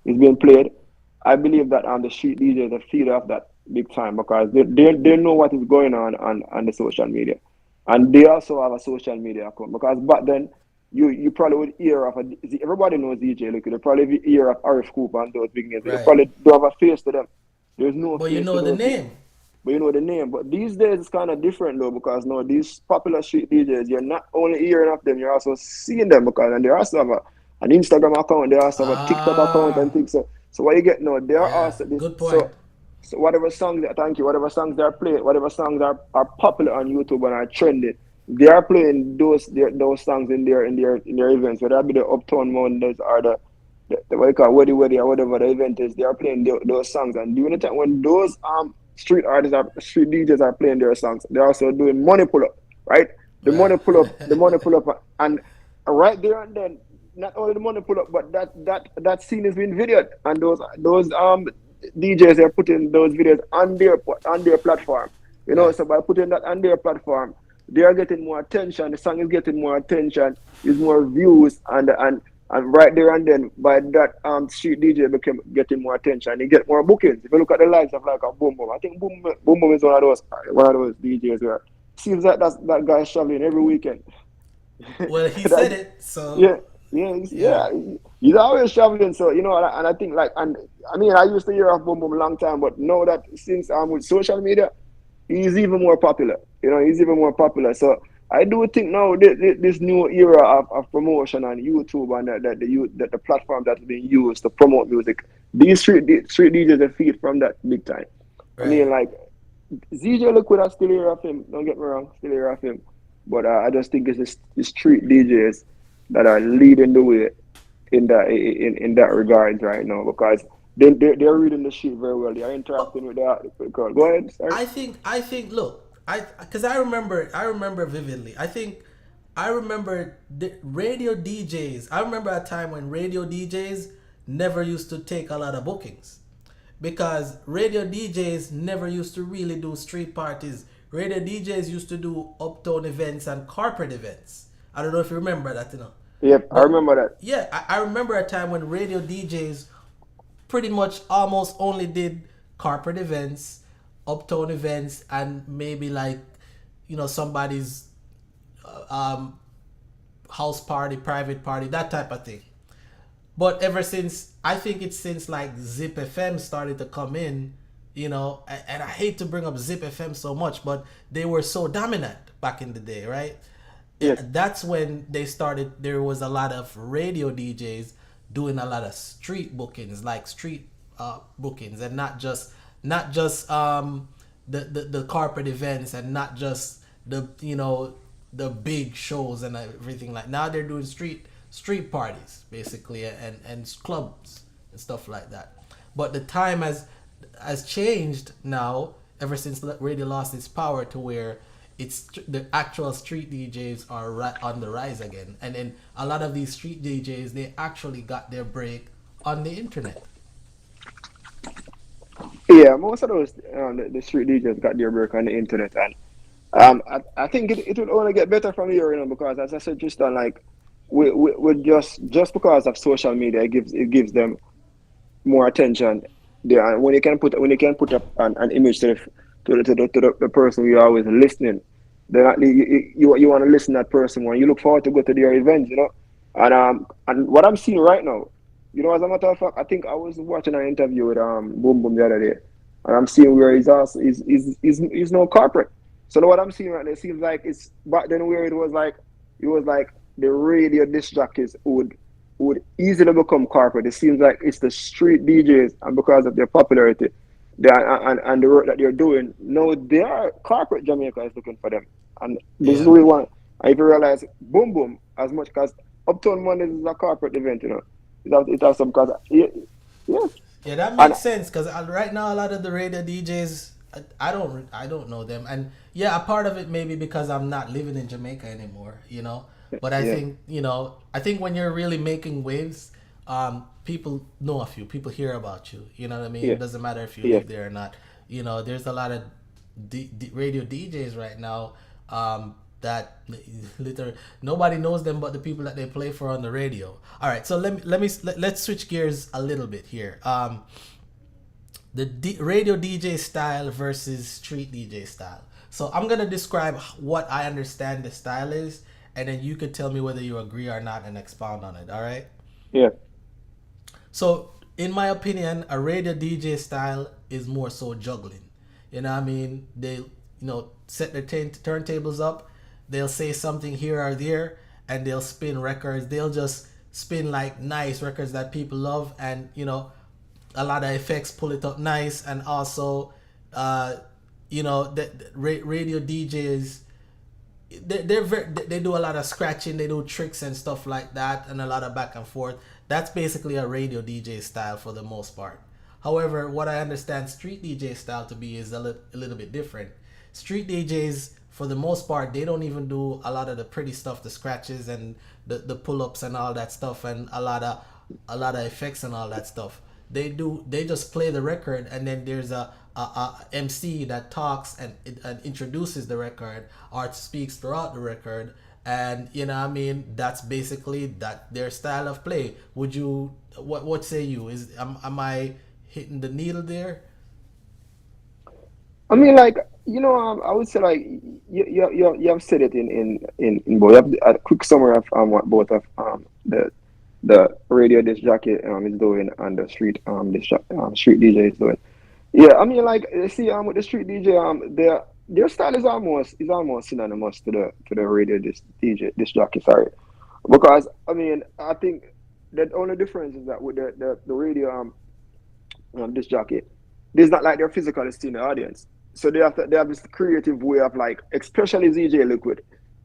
is being played, I believe that the street DJs are feed off that big time because they know what is going on the social media, and they also have a social media account because back then you probably would hear of everybody knows DJ Liquid. You probably hear of Arif Cooper and those big names. You Right. probably don't have a face to them. There's no But you face to know the those people, name. but you know the name. But these days it's kind of different though because now these popular street DJs, you're not only hearing of them, you're also seeing them because and they also have an Instagram account, they also have a TikTok account and Ah, things. So what you get now, they are yeah. also Good point. so whatever songs thank you, whatever songs they are playing, whatever songs are popular on YouTube and are trending, they are playing those songs in their events, whether it be the Uptown Mondays or the what you call Weddy Weddy or whatever the event is, they are playing those songs. And during the time when those street DJs are playing their songs, they're also doing money pull up, right? Right. The money pull up, and right there and then, not only the money pull up, but that scene is being videoed, and those DJs are putting those videos on their platform. Right. So by putting that on their platform, they are getting more attention. The song is getting more attention, is more views, and right there and then by that street DJ became getting more attention. They get more bookings. If you look at the likes of like a Boom Boom, I think Boom Boom is one of those DJs where seems like that guy's traveling every weekend. Well, he said That it, so yeah, yeah, yeah. he's always traveling. So and I think like, and I mean, I used to hear of Boom Boom a long time, but now that since I'm with social media, he's even more popular. He's even more popular. So I do think now this new era of promotion on YouTube and the platform that's being used to promote music, these street DJs are feed from that big time. I Right. mean, like ZJ Liquid, I still hear of him. Don't get me wrong, still hear of him. But I just think it's the street DJs that are leading the way in that regards right now because they're reading the sheet very well. They are But interacting with the crowd. Go ahead, sorry. I think look, because I remember vividly. I remember the radio DJs. I remember a time when radio DJs never used to take a lot of bookings because radio DJs never used to really do street parties. Radio DJs used to do uptown events and corporate events. I don't know if you remember that, Yep, I But remember that. yeah, I remember a time when radio DJs pretty much almost only did corporate events, uptown events, and maybe like, somebody's um, house party, private party, that type of thing. But ever since, I think it's since like Zip FM started to come in, and I hate to bring up Zip FM so much, but they were so dominant back in the day, right? Yes, That's when they started. There was a lot of radio DJs doing a lot of street bookings, like street bookings, and not just the corporate events, and not just the big shows and everything. Like now they're doing street parties basically, and clubs and stuff like that. But the time has changed now ever since radio lost its power to where it's the actual street DJs are on the rise again, and then a lot of these street DJs, they actually got their break on the internet. yeah. Most of those the street DJs got their work on the internet, and I think it will only get better from here, because as I said, Tristan, like we just because of social media, it gives them more attention there. And when you can put up an image to the person you're always listening, then you want to listen to that person when you look forward to go to their events. And what I'm seeing right now, You know, as a matter of fact, I think I was watching an interview with Boom Boom the other day, and I'm seeing where he's also he's no corporate. So what I'm seeing right now, it seems like it's back then where it was like the radio disc jockeys would easily become corporate. It seems like it's the street DJs, and because of their popularity, and the work that they're doing, no, they are corporate. Jamaica is looking for them, and this is what we want. And if you realize, Boom Boom, as much as Uptown Mondays is a corporate event, you know, it has some cause. Yeah. Yeah, that makes sense because right now a lot of the radio DJs, I don't know them, and yeah, a part of it maybe because I'm not living in Jamaica anymore, you know. But I think I think when you're really making waves, people know of you, people hear about you. You know what I mean? It doesn't matter if you live there or not. You know, there's a lot of radio DJs right now that literally nobody knows them but the people that they play for on the radio. All right, so let's switch gears a little bit here. The radio DJ style versus street DJ style. So I'm gonna describe what I understand the style is, and then you could tell me whether you agree or not and expound on it. All right? Yeah. So in my opinion, a radio DJ style is more so juggling. You know what I mean? They set their turntables up. They'll say something here or there, and they'll spin records. They'll just spin like nice records that people love, and a lot of effects pull it up nice, and also the radio DJs, they do a lot of scratching, they do tricks and stuff like that, and a lot of back and forth. That's basically a radio DJ style for the most part. However, what I understand street DJ style to be is a little bit different. Street DJs, for the most part, they don't even do a lot of the pretty stuff, the scratches and the pull-ups and all that stuff, and a lot of effects and all that stuff. They just play the record, and then there's a MC that talks and introduces the record or speaks throughout the record, and that's basically their style of play. Would you what say you? Am I hitting the needle there? I mean, like, I would say, like, you have said it in both. You have a quick summary of what both of the radio disc jockey is doing and the street street DJ is doing. Yeah, I mean, like, you see, with the street DJ, their style is almost synonymous to the radio disc jockey. Sorry, because I mean, I think the only difference is that with the radio disc jockey, it's not like they're physically still in the audience. So they have this creative way of, like, especially ZJ Liquid.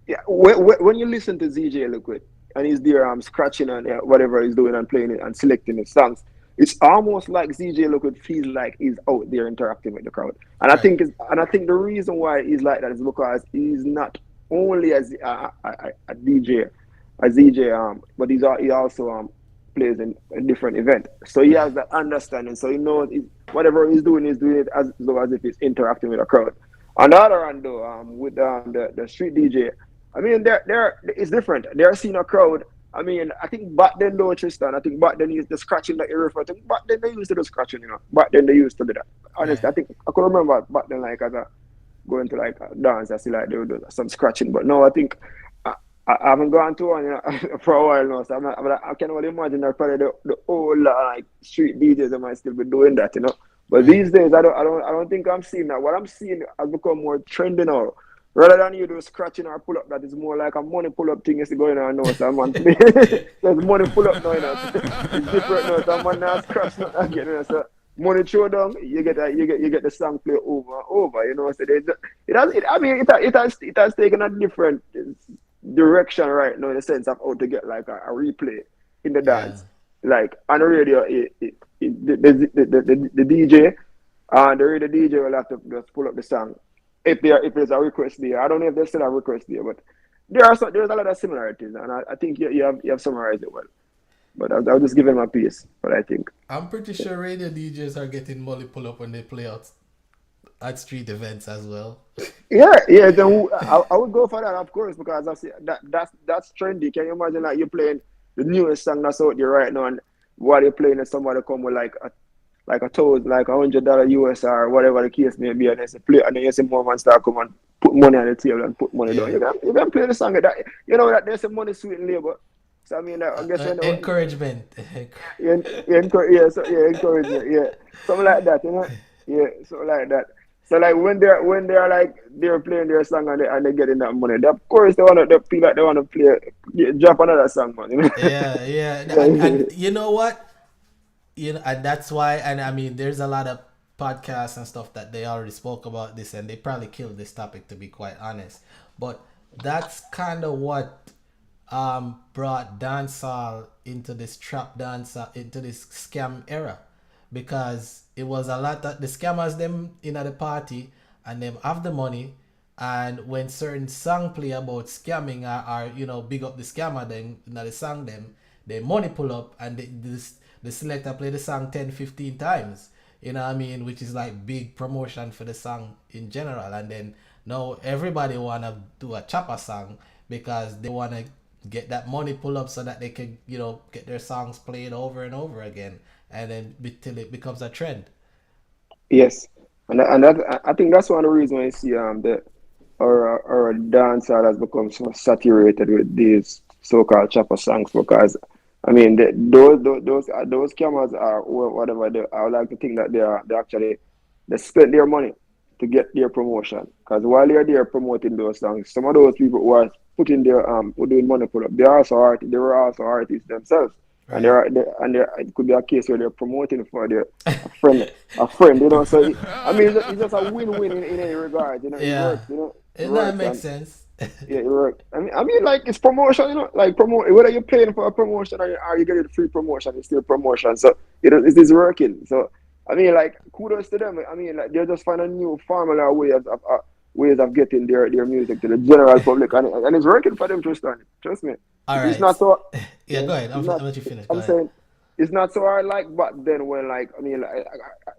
Yeah, when you listen to ZJ Liquid and he's there scratching and whatever he's doing and playing it and selecting his songs, it's almost like ZJ Liquid feels like he's out there interacting with the crowd. And right. I think the reason why he's like that is because he's not only a DJ, but he also plays in a different event. So he has that understanding. So he knows whatever he's doing it as though as if he's interacting with a crowd. On the other hand, though, with the street DJ, I mean, it's different. They're seeing a crowd. I mean, I think back then, though, Tristan, I think back then the scratching that you refer to, back then they used to do scratching, Back then they used to do that. Honestly, I think I could remember back then, like, as going to, like, a dance, I see, like, they would do some scratching. But no, I think I haven't gone to one for a while now, so I can only imagine that probably the old like street DJs might still be doing that, But these days, I don't think I'm seeing that. What I'm seeing has become more trendy now. Rather than you do scratching or pull up, that is more like a money pull up thing is going on now. So there's money pull up now, It's different now. So man now scratch not again, So money throw down, you get the song play over and over, So it has taken a different direction right now in the sense of how to get like a replay in the dance. Like on the radio, the DJ and the radio DJ will have to just pull up the song if there's a request there. I don't know if there's still a request there, but there's a lot of similarities, and I think you have summarized it well. But I'll just give him a piece. But I think I'm pretty sure radio DJs are getting money pull up when they play out at street events as well. Yeah. Then I would go for that, of course, because that's trendy. Can you imagine that you're playing the newest song that's out there right now, and while you're playing it, somebody come with like a toast, like $100 US or whatever the case may be, and they say play, and then you see more man start come and put money on the table and put money down. You can play the song that that there's some money sweet in labor. So I mean, I guess when Encouragement. encouragement, yeah, something like that, yeah, something like that. So like when they're like they're playing their song and they getting that money, of course they feel like they want to play drop another song, man. Yeah, yeah, and Yeah, you know what? And that's why, and I mean, there's a lot of podcasts and stuff that they already spoke about this, and they probably killed this topic, to be quite honest. But that's kind of what brought dancehall into this trap dance, into this scam era, because it was a lot of the scammers them in at the party, and them have the money, and when certain song play about scamming, or big up the scammer, then the song them, the money pull up, and the selector play the song 10, 15 times, you know what I mean, which is like big promotion for the song in general. And then now everybody wanna do a chopper song because they wanna get that money pull up so that they can get their songs played over and over again, and then till it becomes a trend. yes, and I think that's one of the reasons why you see the our dancehall has become so saturated with these so-called chopper songs because I mean those cameras are or whatever I would like to think that they actually they spend their money to get their promotion because while they're there promoting those songs, some of those people who are putting their who doing money pull up, they were also artists themselves. And Right. it could be a case where they're promoting for their a friend, So I mean, it's just a win-win in any regard, It Yeah, works, it that works, makes and sense. yeah, it works. I mean, like it's promotion, like promote whether you're paying for a promotion or you get a free promotion, it's still promotion. So it is working. So I mean, like kudos to them. I mean, like they're just finding a new formula ways of getting their music to the general public, and it's working for them. Trust me. All It's right. not so. Yeah, Yeah, go ahead. it's I'll not. let you finish. Go I'm ahead. saying it's not so hard like back then when like I mean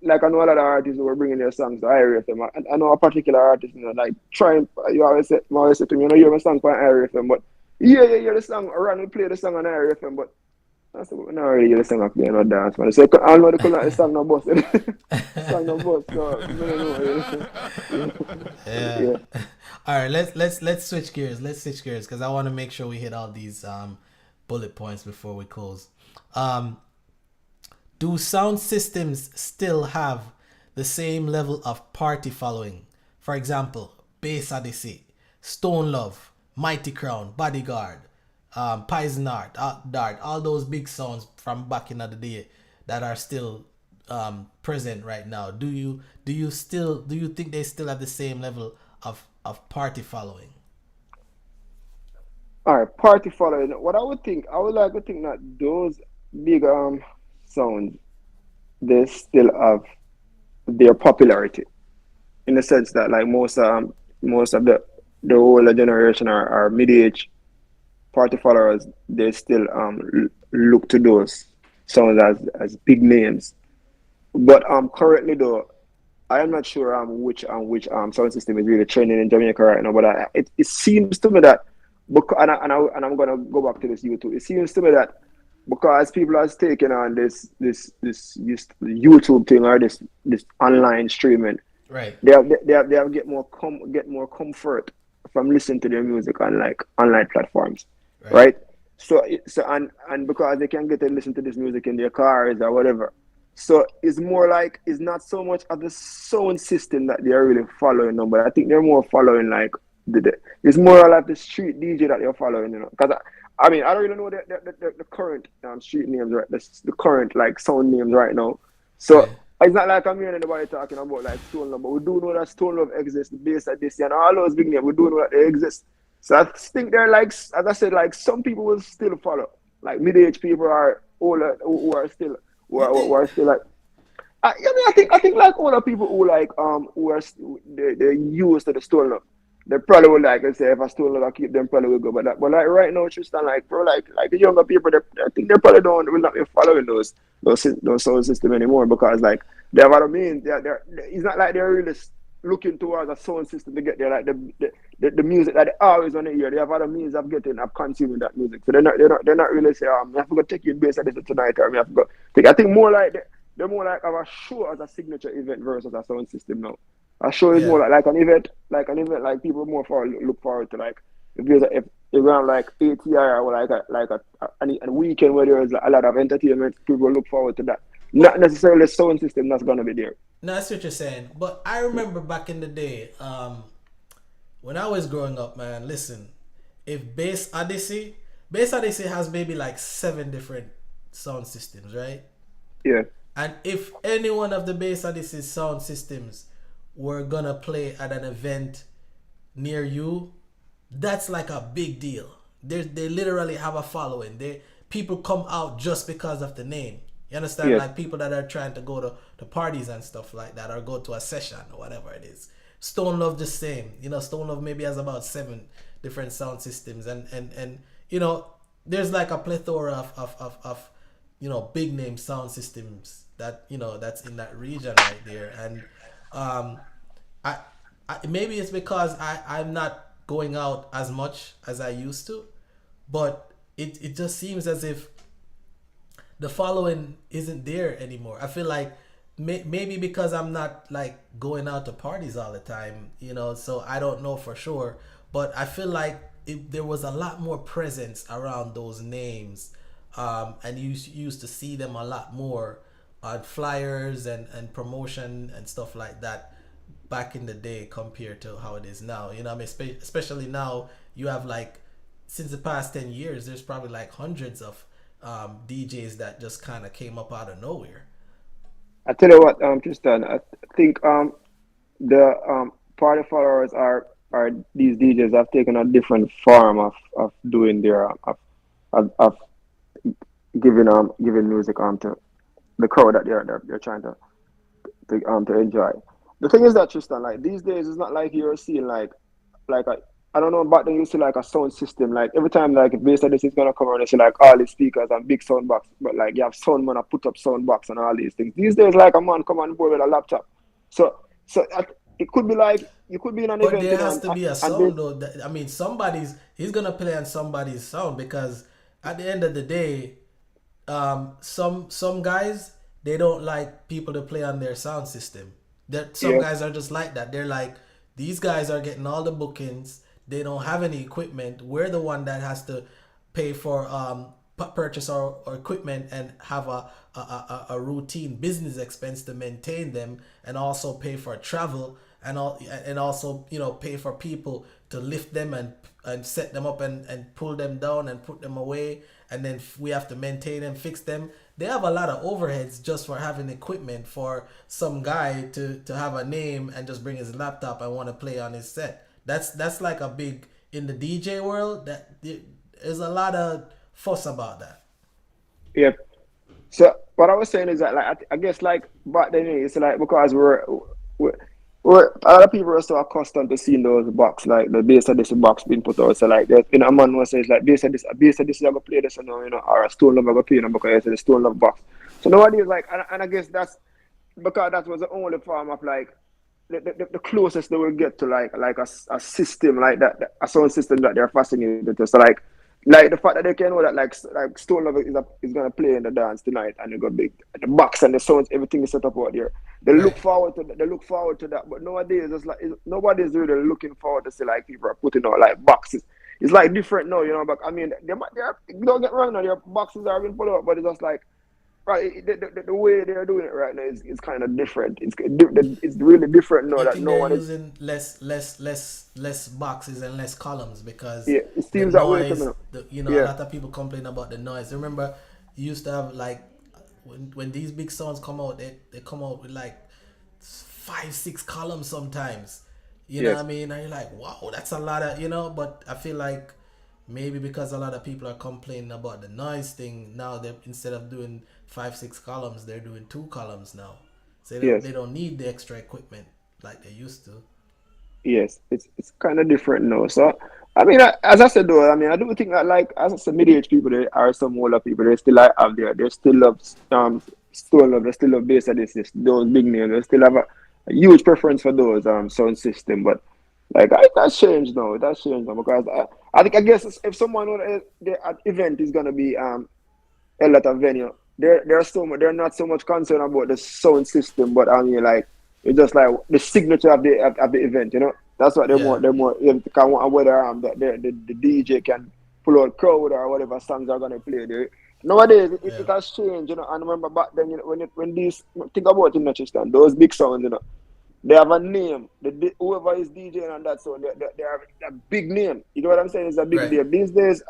like I know a lot of artists who were bringing their songs to Area FM. I know a particular artist, like trying. You always say to me, you hear my song on Area FM, but yeah, the song around we play the song on Area FM, but I said, well, no, really hear the song of playing no dance, man. So I know the song no boss, song no boss. So I don't know. Yeah. Yeah. All right. Let's switch gears. Let's switch gears because I want to make sure we hit all these bullet points before we close. Um, do sound systems still have the same level of party following? For example, Bass Odyssey, Stone Love, Mighty Crown, Bodyguard, Poison Dart, all those big sounds from back in the day that are still present right now. Do you think they still have the same level of party following? All right, party following. What I would like to think that those big sounds they still have their popularity in the sense that like most of the older generation are mid age party followers. They still look to those sounds as big names. But currently though, I am not sure which sound system is really trending in Jamaica right now. But it seems to me that because I'm gonna go back to this YouTube. It seems to me that because people are taking on this YouTube thing or this online streaming, Right. they have get more comfort from listening to their music on like online platforms, Right. right? So because they can get to listen to this music in their cars or whatever, so it's more like it's not so much of the sound system that they're really following now, but I think they're more following like it's more like the street DJ that they're following, Because I mean I don't really know the current street names right, the current like sound names right now. So Right. it's not like I'm hearing anybody talking about like Stone Love, but we do know that Stone Love exists, the bass at this and all those big names. We do know that they exist. So I think they're like, as I said, like some people will still follow. Like mid-age people are older who are still You who think? are still like. I mean, I think like older people who like who are they're used to the Stone Love. They probably would like I say if I Stone Love I keep them probably will go, but like right now it's just like bro like the younger people I think they probably don't will not be following those sound system anymore because like they have other means. They're it's not like they're really looking towards a sound system to get there like the music that they always want to hear. They have other means of consuming that music. So they're not really say I have to go take you bass at this tonight or I have to go take. I think more like they're more like have a show as a signature event versus a sound system now. A show is Yeah. more like an event, like people more look forward to like if you're going like ATR or a weekend where there's a lot of entertainment. People look forward to that. Not necessarily sound system that's gonna be there. No, that's what you're saying. But I remember back in the day, when I was growing up, man. Listen, if Bass Odyssey has maybe like 7 different sound systems, right? Yeah. And if any one of the Bass Odyssey sound systems were gonna play at an event near you, that's like a big deal. They literally have a following. People come out just because of the name. You understand? Yes. Like people that are trying to go to parties and stuff like that, or go to a session or whatever it is. Stone Love the same. Stone Love maybe has about 7 different sound systems, and there's like a plethora of big name sound systems that that's in that region right there. And I maybe it's because I'm not going out as much as I used to, but it just seems as if the following isn't there anymore. I feel like maybe because I'm not like going out to parties all the time, so I don't know for sure, but I feel like there was a lot more presence around those names, and you used to see them a lot more on flyers and promotion and stuff like that back in the day compared to how it is now. I mean, especially now you have like, since the past 10 years, there's probably like hundreds of DJs that just kind of came up out of nowhere. I tell you what, Tristan, I think the party followers are these DJs have taken a different form of doing their of giving music to the crowd that they're trying to enjoy. The thing is that, Tristan, like these days, it's not like you're seeing like I don't know, back then you used to like a sound system. Like every time like if bass this is gonna come around, it's like all these speakers and big sound box. But like you have sound man put up sound box and all these things. These days, like a man come on board with a laptop. So it could be like you could be in an But event. there has to be a sound though. I mean, he's gonna play on somebody's sound, because at the end of the day, some guys, they don't like people to play on their sound system. Some guys are just like that. They're like, these guys are getting all the bookings. They don't have any equipment. We're the one that has to pay for purchase our equipment and have a routine business expense to maintain them, and also pay for travel, and also pay for people to lift them and set them up and pull them down and put them away, and then we have to maintain and fix them. They have a lot of overheads just for having equipment for some guy to have a name and just bring his laptop and want to play on his set. That's like a big, in the DJ world, that there's a lot of fuss about that. Yep. So what I was saying is that like I guess like back then it's like because we're a lot of people are so accustomed to seeing those box, like the bass of this box being put out. So like there's a man who says like bass of this is gonna play this or a Stone Love gonna play because it's a Stone Love box. So nowadays like and I guess that's because that was the only form of like the closest they will get to like a system like that, a sound system that they're fascinated to. So like the fact that they can know that like Stone Love is gonna play in the dance tonight, and they got big the box and the sounds, everything is set up out there. They look forward to that. But nowadays it's like nobody's really looking forward to see like people are putting out like boxes. It's like different now, but I mean don't get wrong now, their boxes are being put out, but it's just like right, the way they're doing it right now is kind of different. It's really different now that no one is using less boxes and less columns, because it seems the that way noise, to me. a lot of people complain about the noise. Remember, you used to have like when these big songs come out, they come out with like 5-6 columns sometimes. You know what I mean? And you're like, wow, that's a lot of But I feel like maybe because a lot of people are complaining about the noise thing now, they instead of doing 5-6 columns, they're doing 2 columns now. So they don't need the extra equipment like they used to. Yes, it's kind of different now. So I mean, as I said though, I mean, I do think that like as I said, mid-age people, there are some older people. They still like have they still love Stone Love, they still love bass and this those big names. They still have a huge preference for those sound system, but like that's changed now. That's changed now because I guess if someone the event is gonna be held at a venue, they're not so much concerned about the sound system, but I mean like it's just like the signature of the event, That's what Yeah. they're more aim to come on whether the DJ can pull out crowd or whatever songs are gonna play. Nowadays it Yeah. has changed, you know. And remember back then, you know, when these think about it, not just those big sounds, you know, they have a name. Whoever is DJing on that song, they have a big name. You know what I'm saying? It's a big Right. deal. These days,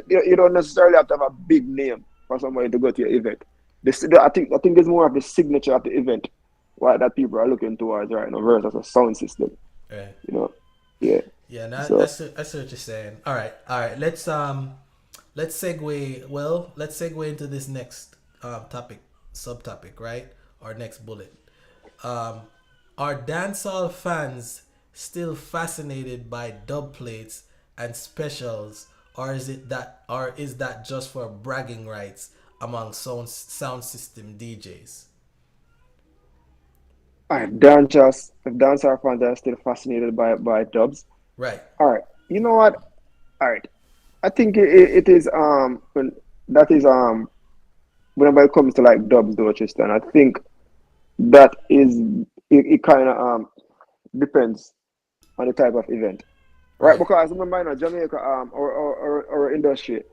you don't necessarily have to have a big name for somebody to go to your event. I think there's more of the signature of the event, what that people are looking towards right now versus a sound system. Right. You know, yeah. Yeah, So that's what you're saying. All right. Let's segue. Well, let's segue into this next topic, subtopic, right? Our next bullet. Um, are dancehall fans still fascinated by dub plates and specials, or is that just for bragging rights among sound system DJs? all right, dancer fans are still fascinated by dubs. Right. All right, you know what? All right, I think it is when that is whenever it comes to like dubs though, Tristan, I think that is it kind of depends on the type of event, right? Right. Because remember, you know, Jamaica or industry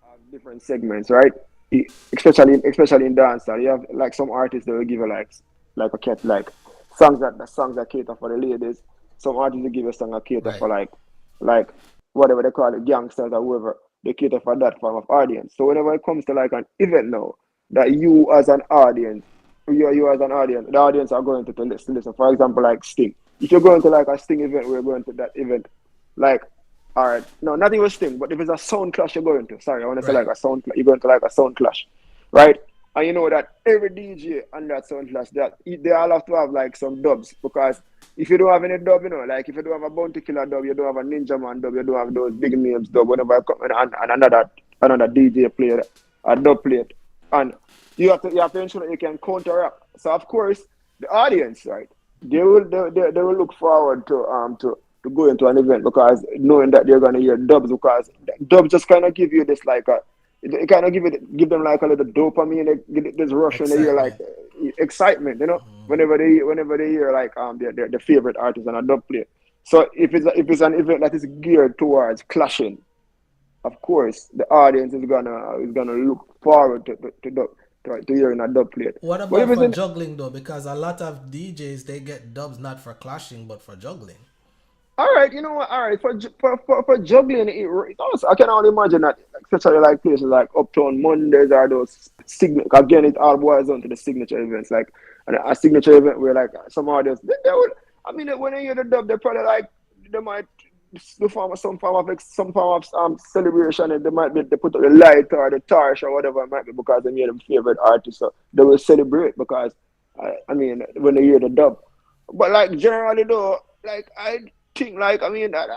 have different segments, right? Especially in dancehall, you have like some artists that will give you like a cat like songs that cater for the ladies. Some artists will give you a song that cater Right. for like whatever they call it, gangsters or whoever. They cater for that form of audience. So whenever it comes to like an event now, that you as an audience, you as an audience, the audience are going to listen. For example, like Sting. If you're going to like a Sting event, we're going to that event. Like, all right, no, not even Sting, but if it's a sound clash you're going to, sorry, I want to say Right. like a sound, you're going to like a sound clash, right? And you know that every DJ on that sound clash, that they all have to have like some dubs because if you don't have any dub, you know, like if you don't have a Bounty Killer dub, you don't have a Ninja Man dub, you don't have those big names dub, whenever I come and another DJ play a dub plate, and you have to ensure that you can counteract. So of course the audience, right? They will look forward to go into an event because knowing that they're gonna hear dubs because dubs just kind of give you this like a it kind of give them like a little dopamine, this rush when they hear like Excitement. excitement, you know, whenever they hear like their favorite artist and a dub play. So if it's an event that is geared towards clashing, of course the audience is gonna look forward to hearing a dub plate. What But if about it's for in juggling though? Because a lot of DJs they get dubs not for clashing but for juggling. All right, you know what? All right, for juggling, it also, I can only imagine that, especially like places like Uptown Mondays or those signature. Again, it all boils down to the signature events. Like a signature event where like some artists, they would. I mean, when they hear the dub, they probably like they might do some form of celebration, and they put up the light or the torch or whatever it might be because they made them favorite artist. So they will celebrate because I mean when they hear the dub. But like generally though, like I think like I mean I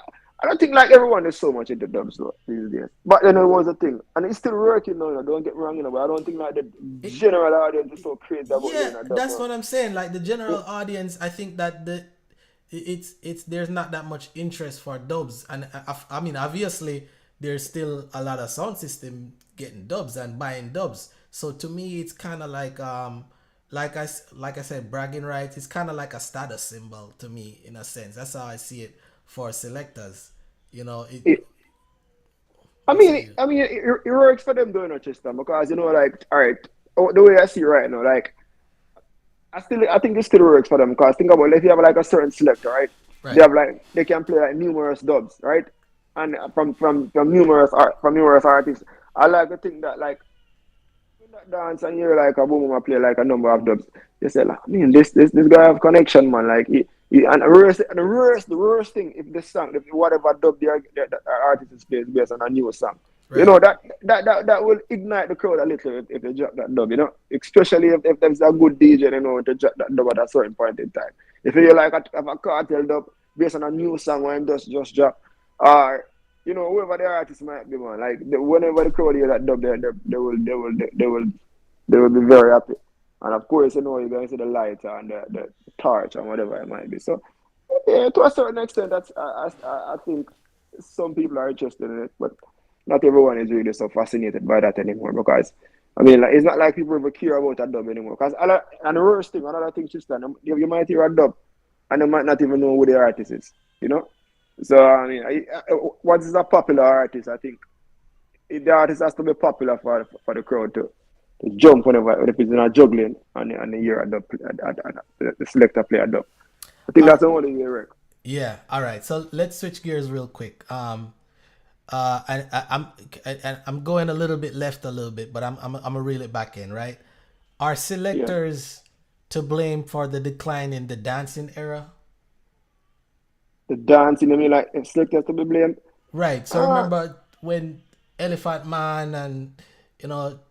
don't think like everyone is so much into dubs though these days. But then it was a thing, and it's still working now. You know, don't get me wrong, you know. But I don't think like the It, general audience is so crazy about yeah, hearing a dub that's now. what I'm saying. Like the Yeah. general audience, I think that it's there's not that much interest for dubs, and I mean obviously there's still a lot of sound system getting dubs and buying dubs. So to me, it's kind of like I said, bragging rights. It's kind of like a status symbol to me in a sense. That's how I see it for selectors. You know, It, I what say mean, you? I mean, it works for them doing it, Tristan, because you know, like, all right, the way I see it right now, like, I think it still works for them because think about it, if you have like a certain selector, right? Right, They can play like numerous dubs, right? And from numerous artists. I like to think that like when that dance and you're like a boom play like a number of dubs, you say like, I mean, this guy have connection, man. Like and the worst thing if if whatever dub the artist is playing is based on a new song. You right. know that will ignite the crowd a little if they drop that dub, you know. Especially if there's a good DJ, you know, to drop that dub at a certain point in time. If you like have a cartel dub based on a new song when just drop, or you know whoever the artist might be, man. Like whenever the crowd hear that dub, they will be very happy. And of course, you know, you're going to see the light and the torch and whatever it might be. So, yeah, to a certain extent, I think some people are interested in it, but not everyone is really so fascinated by that anymore because, I mean, like, it's not like people ever care about a dub anymore. Because, and the worst thing, another thing, Tristan, you might hear a dub and they might not even know who the artist is. you know. So I mean, what is a popular artist? I think the artist has to be popular for the crowd to jump whenever if it's in a juggling and you hear a dub, the selector play a dub. I think All that's right. the only way, Rick. Yeah. All right. So let's switch gears real quick. I'm going a little bit left a little bit, but I'm gonna reel it back in. Right? Are Yeah, selectors to blame for the decline in the dancing era? the dancing. I mean, like if selectors to be blamed. Right. So Ah, remember when Elephant Man and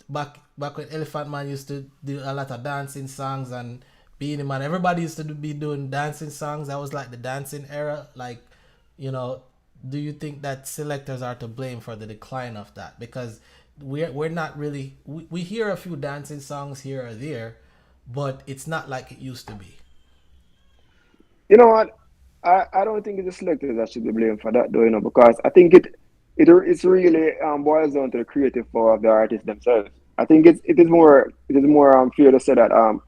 back when Elephant Man used to do a lot of dancing songs and Beanie Man, everybody used to be doing dancing songs. That was like the dancing era. Like, you know, do you think that selectors are to blame for the decline of that? Because we're not really we hear a few dancing songs here or there, but it's not like it used to be. you know what? I don't think it's the selectors that should be blamed for that, though. You know, because I think it's really boils down to the creative power of the artists themselves. I think it is more fair to say that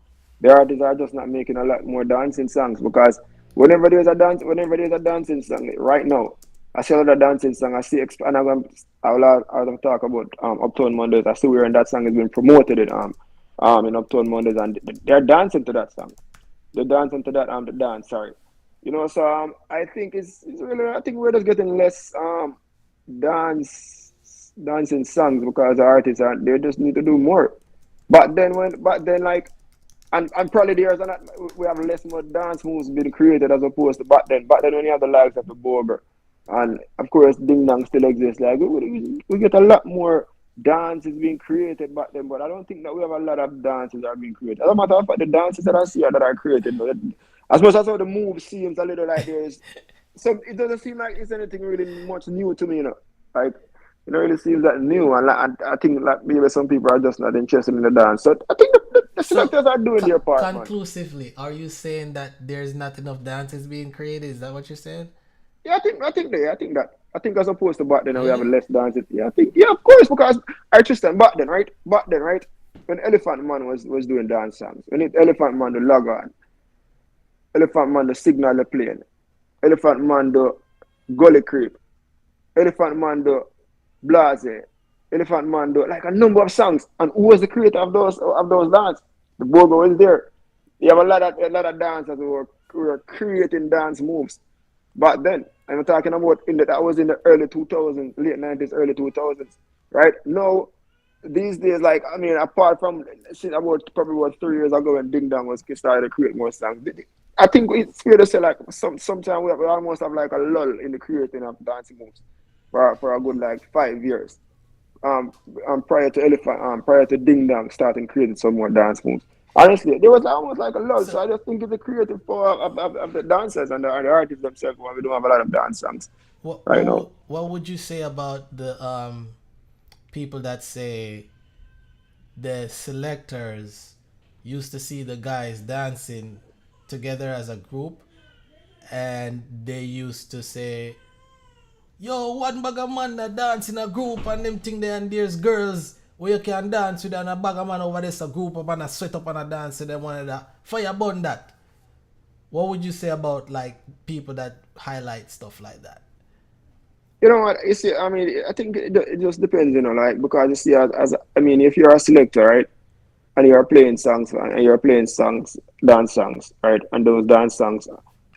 the artists are just not making a lot more dancing songs because whenever there's a dancing song right now, I see another dancing song. I see and I will talk about Uptown Mondays. I see where that song has been promoted in Uptown Mondays and they're dancing to that song. They're dancing to that the dance. Sorry, you know. So I think it's really I think we're just getting less dance dancing songs because the artists are they just need to do more. But then like and probably there's a we have less more dance moves being created as opposed to back then when you have the likes of the Bober and of course Ding Dong still exists. Like we get a lot more dances being created back then, but I don't think that we have a lot of dances that are being created. As a matter of fact, the dances that I see are that are created, but as much as how the move seems a little like there's some, it doesn't seem like it's anything really much new to me, you know. Like it really seems that new, and like, I think like maybe some people are just not interested in the dance. So I think the So, selectors are doing their part, man. conclusively, are you saying that there's not enough dances being created? Is that what you're saying? Yeah, I think as opposed to back then we have Really? less dances. Yeah, I think yeah, of course, because I Tristan back then, right, when Elephant Man was doing dance songs, when Elephant Man the log on, Elephant Man the signal the plane, Elephant Man the gully creep, Elephant Man the blase, Elephant Man the like a number of songs. And who was the creator of those dance? The Bogo was there. You have a lot of dancers who were creating dance moves back then. I'm talking about that was in the early 2000s, late 90s, early 2000s, right? Now, these days, like I mean, apart from since about 3 years ago when Ding Dong was started to create more songs, I think it's fair to say like sometimes we almost have like a lull in the creating of dancing moves for a good like 5 years. Um, prior to Ding Dong starting creating some more dance moves. Honestly, there was almost like a lull. So, So I just think it's the creative power of the dancers and the artists themselves when we don't have a lot of dance songs right now. what would you say about the people that say the selectors used to see the guys dancing together as a group, and they used to say, "Yo, one bag of man that dance in a group and them thing there, and there's girls where you can dance with, and a bag of man over there's a group up and a sweat up and a dance with them one of that fire burn that." What would you say about like people that highlight stuff like that? You know what? You see, I mean, I think it just depends, you know, like because you see, as I mean, if you're a selector, right, and you're playing songs, dance songs, right, and those dance songs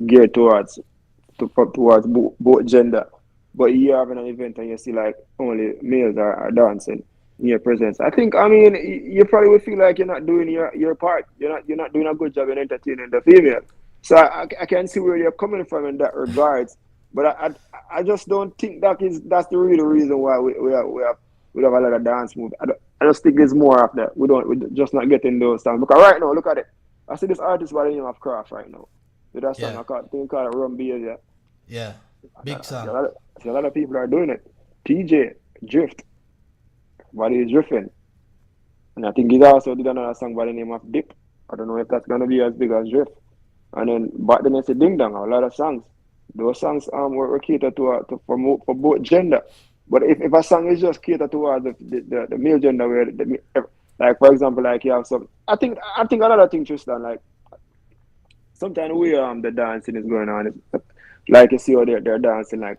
geared towards both gender, but you're having an event and you see like only males are dancing in your presence. I think, I mean, you probably would feel like you're not doing your part. You're not doing a good job in entertaining the female. So I can see where you're coming from in that regards. But I just don't think that's the real reason why we have a lot of dance moves. I just think there's more of that. We're just not getting those songs. Because right now, look at it. I see this artist by the name of Craft right now. With that song Yeah, I think called Rum Behavior. yeah, big I see a song. lot of, I see a lot of people are doing it. TJ, Drift, but he's drifting. And I think he also did another song by the name of Dip. I don't know if that's gonna be as big as Drift. And then back then it's a Ding Dong, a lot of songs. Those songs were catered for both gender. But if a song is just catered towards the male gender where like for example like you have some I think another thing Tristan like sometimes we the dancing is going on. Like you see how they're dancing, like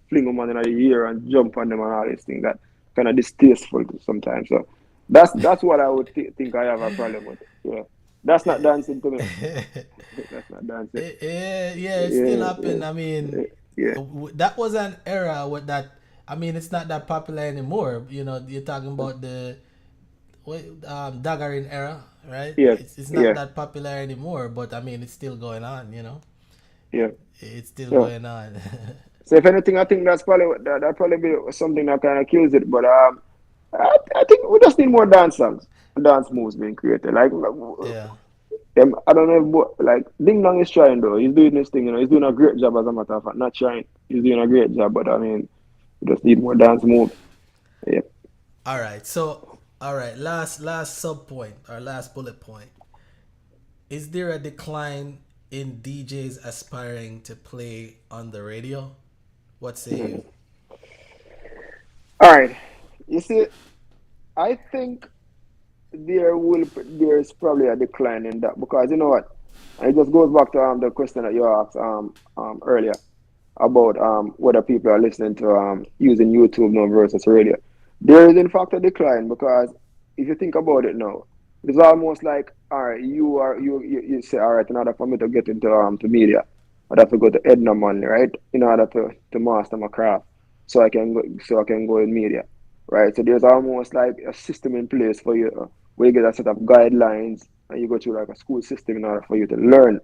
fling them on in the ear and jump on them and all these things. That kind of distasteful sometimes. So that's what I would think I have a problem with. Yeah, that's not dancing to me. That's not dancing. Yeah, it still Yeah, happened. I mean, yeah, that was an era with that. I mean, it's not that popular anymore. You know, you're talking about the daggering era, right? yeah, It's not yeah, that popular anymore, but I mean, it's still going on. You know, yeah. it's still So, going on. so if anything, I think that's probably that probably be something that kind of kills it. But I think we just need more dance songs, dance moves being created. Like Yeah. I don't know, but like Ding Dong is trying though. He's doing this thing, you know. He's doing a great job as a matter of fact. Not trying. He's doing a great job, but I mean, we just need more dance moves. Yeah. All right. So, all right. Last sub point or last bullet point. Is there a decline in DJs aspiring to play on the radio? What say you? Mhm. All right. You see, I think there's probably a decline in that because you know what? And it just goes back to the question that you asked earlier about whether people are listening to using YouTube now versus radio. There is in fact a decline because if you think about it now, it's almost like all right, you say all right, in order for me to get into to media, I'd have to go to Edna Money, right? In order to master my craft, so I can go in media, right? So there's almost like a system in place for you where you get a set of guidelines and you go through like a school system in order for you to learn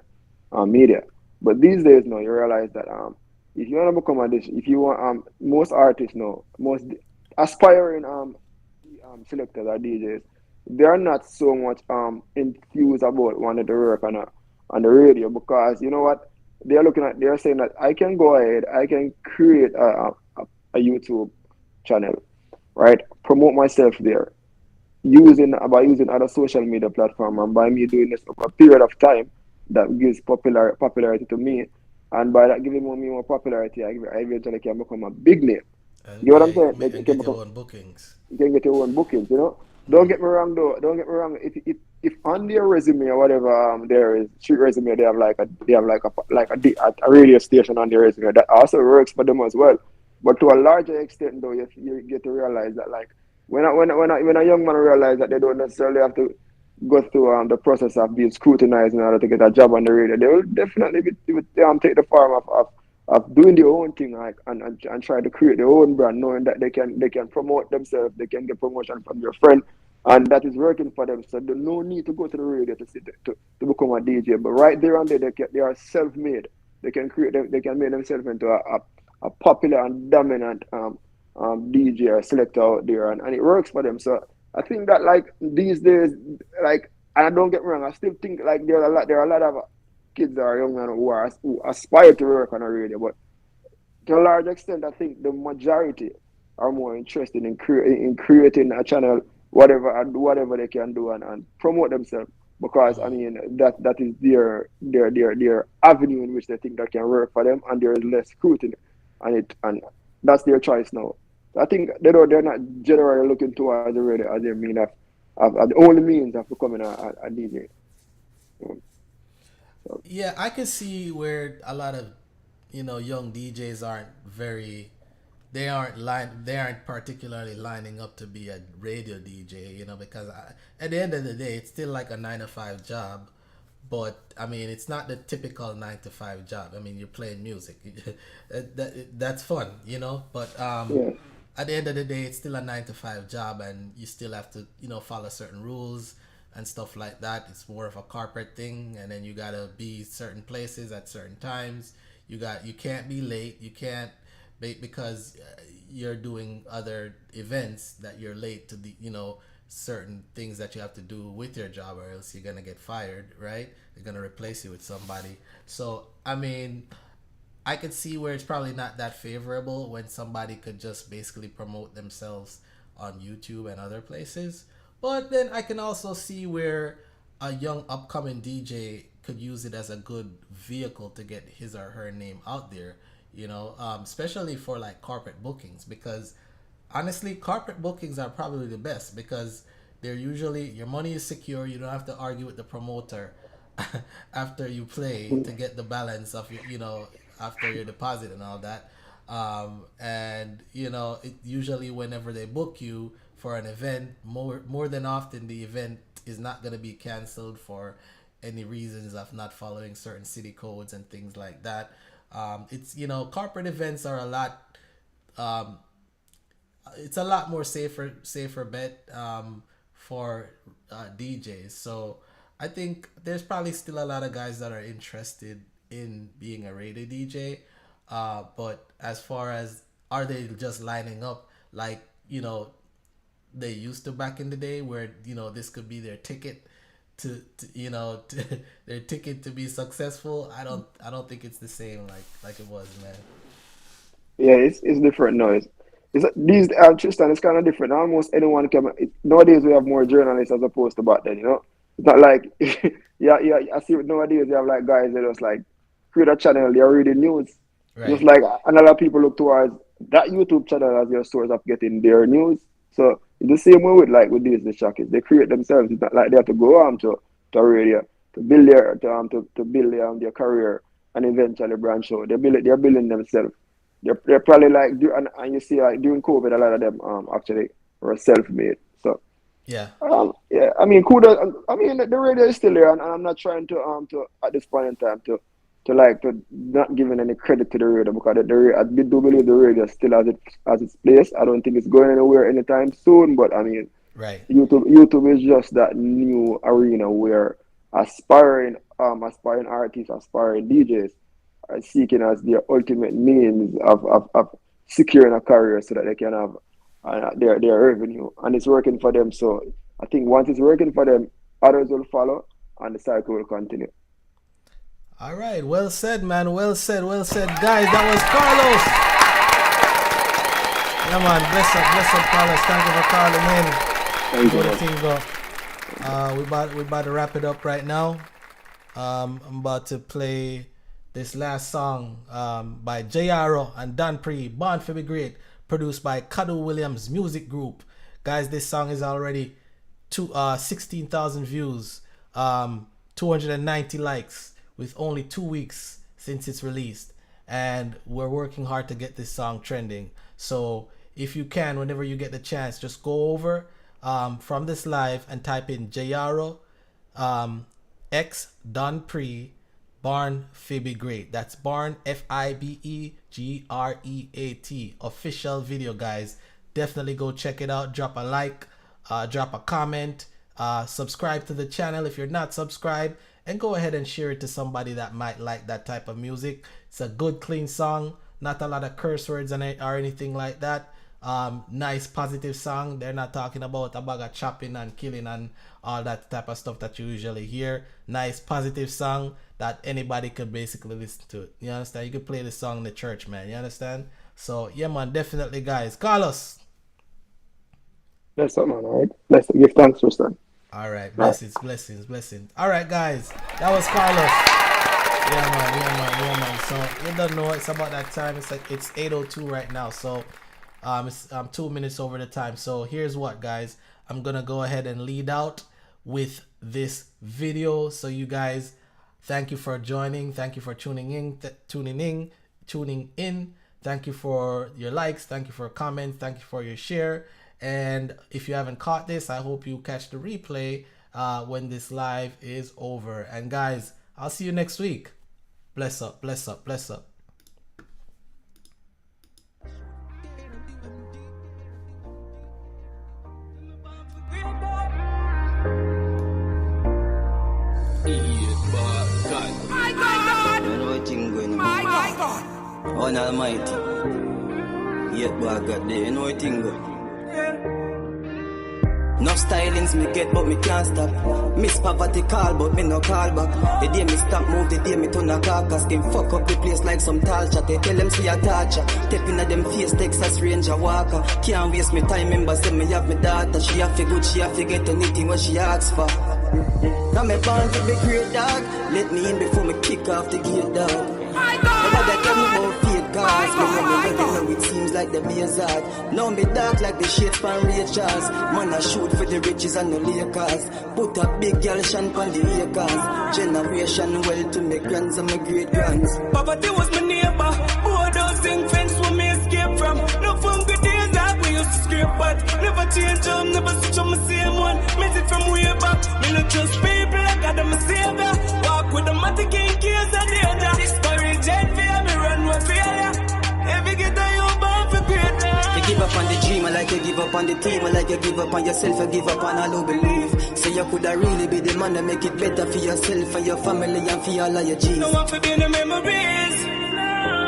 media. But these days now you realize that if you want to become a dish, if you want most artists now, most aspiring selectors or DJs, they are not so much enthused about wanting to work on the radio because you know what they're saying that I can go ahead, I can create a YouTube channel, right? Promote myself there using by using other social media platform and by me doing this over a period of time that gives popularity to me, and by that giving me more popularity, I eventually can become a big name. You know what Yeah, I'm saying? Like, and get your own bookings. you can get your own bookings. You know, don't get me wrong though. Don't get me wrong. If on their resume or whatever there is street resume, they have a radio station on their resume. That also works for them as well. But to a larger extent though, you get to realize that like when a young man realize that they don't necessarily have to go through the process of being scrutinized in order to get a job on the radio, they will definitely take the form of doing their own thing, like and try to create their own brand, knowing that they can promote themselves, they can get promotion from their friend, and that is working for them. So there's no need to go to the radio to become a DJ. But right there and there, they are self-made. They can make themselves into a popular and dominant DJ or selector out there, and it works for them. So I think that like these days, like, and I don't get me wrong, I still think like there are a lot of kids or young men who aspire to work on a radio, but to a large extent, I think the majority are more interested in creating a channel, whatever they can do and promote themselves. Because I mean that is their avenue in which they think that can work for them, and there is less scrutiny, and that's their choice now. So I think they're not generally looking towards the radio as their mean of the only means of becoming a DJ. So, Yeah, I can see where a lot of young DJs aren't they aren't particularly lining up to be a radio DJ, because at the end of the day it's still like a 9 to 5 job, but I mean it's not the typical 9 to 5 job. I mean you're playing music, that's fun, but yeah. at the end of the day it's still a 9 to 5 job, and you still have to follow certain rules and stuff like that. It's more of a corporate thing, and then you gotta be certain places at certain times. You can't be late. You can't because you're doing other events that you're late to the certain things that you have to do with your job, or else you're gonna get fired, right? They're gonna replace you with somebody. So I mean, I could see where it's probably not that favorable when somebody could just basically promote themselves on YouTube and other places. But then I can also see where a young upcoming DJ could use it as a good vehicle to get his or her name out there, especially for like corporate bookings, because honestly, corporate bookings are probably the best because they're usually your money is secure. You don't have to argue with the promoter after you play to get the balance of after your deposit and all that. And usually whenever they book you for an event, more than often the event is not going to be canceled for any reasons of not following certain city codes and things like that. It's corporate events are a lot. It's a lot more safer bet for DJs. So I think there's probably still a lot of guys that are interested in being a radio DJ. But as far as are they just lining up like they used to back in the day, where this could be their ticket to their ticket to be successful. I don't think it's the same like it was, man. Yeah, it's different now. These Tristan, it's kind of different. Almost anyone can. Nowadays we have more journalists as opposed to back then. It's not like yeah. I see nowadays you have like guys that just like create a channel. They are reading news. Right. Just like and a lot of people look towards that YouTube channel as their source of getting their news. So it's the same way with these the Shockies. They create themselves. It's not like they have to go on to radio to build their career and eventually branch out. They're building themselves. They're probably like and you see like during COVID a lot of them actually were self-made. So yeah. I mean kudos. I mean the radio is still there, and I'm not trying to at this point in time to not giving any credit to the radio, because I do believe the radio still has its place. I don't think it's going anywhere anytime soon. But I mean, right? YouTube is just that new arena where aspiring artists, aspiring DJs are seeking as their ultimate means of securing a career so that they can have their revenue, and it's working for them. So I think once it's working for them, others will follow, and the cycle will continue. All right, well said, man. Well said, guys. That was Carlos. Yeah, man. Bless up, Carlos. Thank you for calling in. We about to wrap it up right now. I'm about to play this last song by J.R.O. and Dan Pre, Born for Be Great, produced by Cadu Williams Music Group. Guys, this song is already 16,000 views, 290 likes. With only 2 weeks since it's released, and we're working hard to get this song trending. So if you can, whenever you get the chance, just go over from this live and type in Jayaro X Don Pre Barn Fibby Great. That's Barn FIBEGREAT official video, guys. Definitely go check it out. Drop a like, drop a comment, subscribe to the channel if you're not subscribed. And go ahead and share it to somebody that might like that type of music. It's a good, clean song. Not a lot of curse words in it or anything like that. Nice, positive song. They're not talking about a bag of chopping and killing and all that type of stuff that you usually hear. Nice, positive song that anybody could basically listen to. You understand? You could play the song in the church, man. You understand? So, yeah, man, definitely, guys. Carlos. That's up, man. All right. Let's give thanks for that. All right, blessings. All right, guys, that was Carlos. Yeah, man. So you don't know, it's about that time. It's 8:02 right now. So I'm 2 minutes over the time. So here's what, guys. I'm gonna go ahead and lead out with this video. So you guys, thank you for joining. Thank you for tuning in. Thank you for your likes. Thank you for comments. Thank you for your share. And if you haven't caught this, I hope you catch the replay when this live is over. And guys, I'll see you next week. Bless up. My God. On Almighty. Yet, boy, God, they know it thing go. No stylings me get, but me can't stop. Miss poverty call, but me no call back. The day me stop move, the day me turn a carcass. Them fuck up the place like some tall chat. They tell them see a torture. Stepping at them face, Texas Ranger walker. Can't waste me time, members say me have me daughter. She have to good, she have to get anything what she asks for. Now me born to be great dog. Let me in before me kick off the gate dog. Nobody tell me about faith cars. Me ready, now it seems like the beer's hard. Now me dark like the shades from Rachel's. Man I shoot for the riches and the Lakers. Put a big girl shan on the acres. Generation well to me grands and my great grands. Poverty was my neighbor. Both those things fence where me escape from. No fun good days that we used to scrape, but never change them, never switch on my same one. Message from way back. Me not trust people like I them a savior. Walk with the matic in case of danger. Discourage envy and me run with failure. Every get a you born for greater. You give up on the dreamer like you give up on the team, like you give up on yourself, you give up on all who believe. So you coulda really be the man that make it better for yourself, for your family and for all of your G's. No one for being the memories.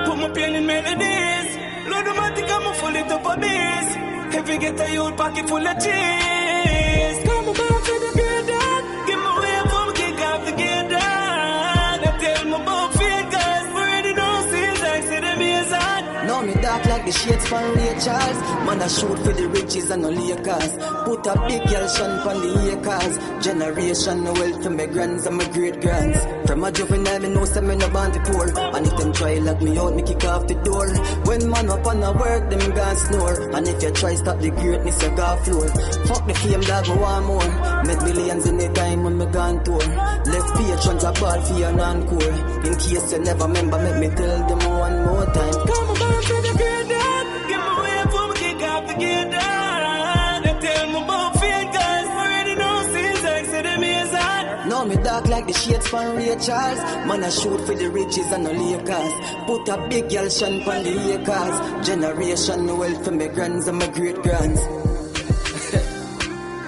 Put my pain in melodies. Lord the matic I'm full it up a beast. Every get a youth pocket full of cheese. Come about for the good dad. Give me way from kick off the gate dad. I tell me about figures. Already know since I see them ears on. Now me dark like the shades from Rachel's. Man I shoot for the riches and the Lakers. Put a big girl shan on the acres. Generation wealth for my grands and my great grands. From a juvenile me know some me no born to poor. And if them try lock me out, me kick off the door. When man up on a work, them gon' snore. And if you try stop the greatness, you got floor. Fuck the fame dog, me want more. Make millions in the time when me gone tour. Left patrons a ball for your non-core. In case you never remember, make me tell them one more time. Come about to the good dad. Give me way from kick off the gate dad. They tell me about figures. Already know since I see them ears on. Now me dark like the shades from Rachel's. Man I shoot for the riches and the Lakers. Put a big girl shan on the acres. Generation wealth for my grands and my great grands.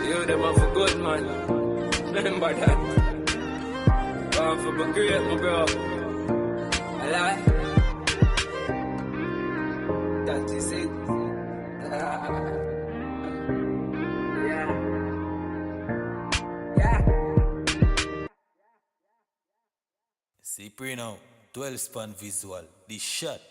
You them are for good man. Remember that. Born for my great my bro. I lie. That is it. Yeah. See, pre now, 12 span visual, the shot.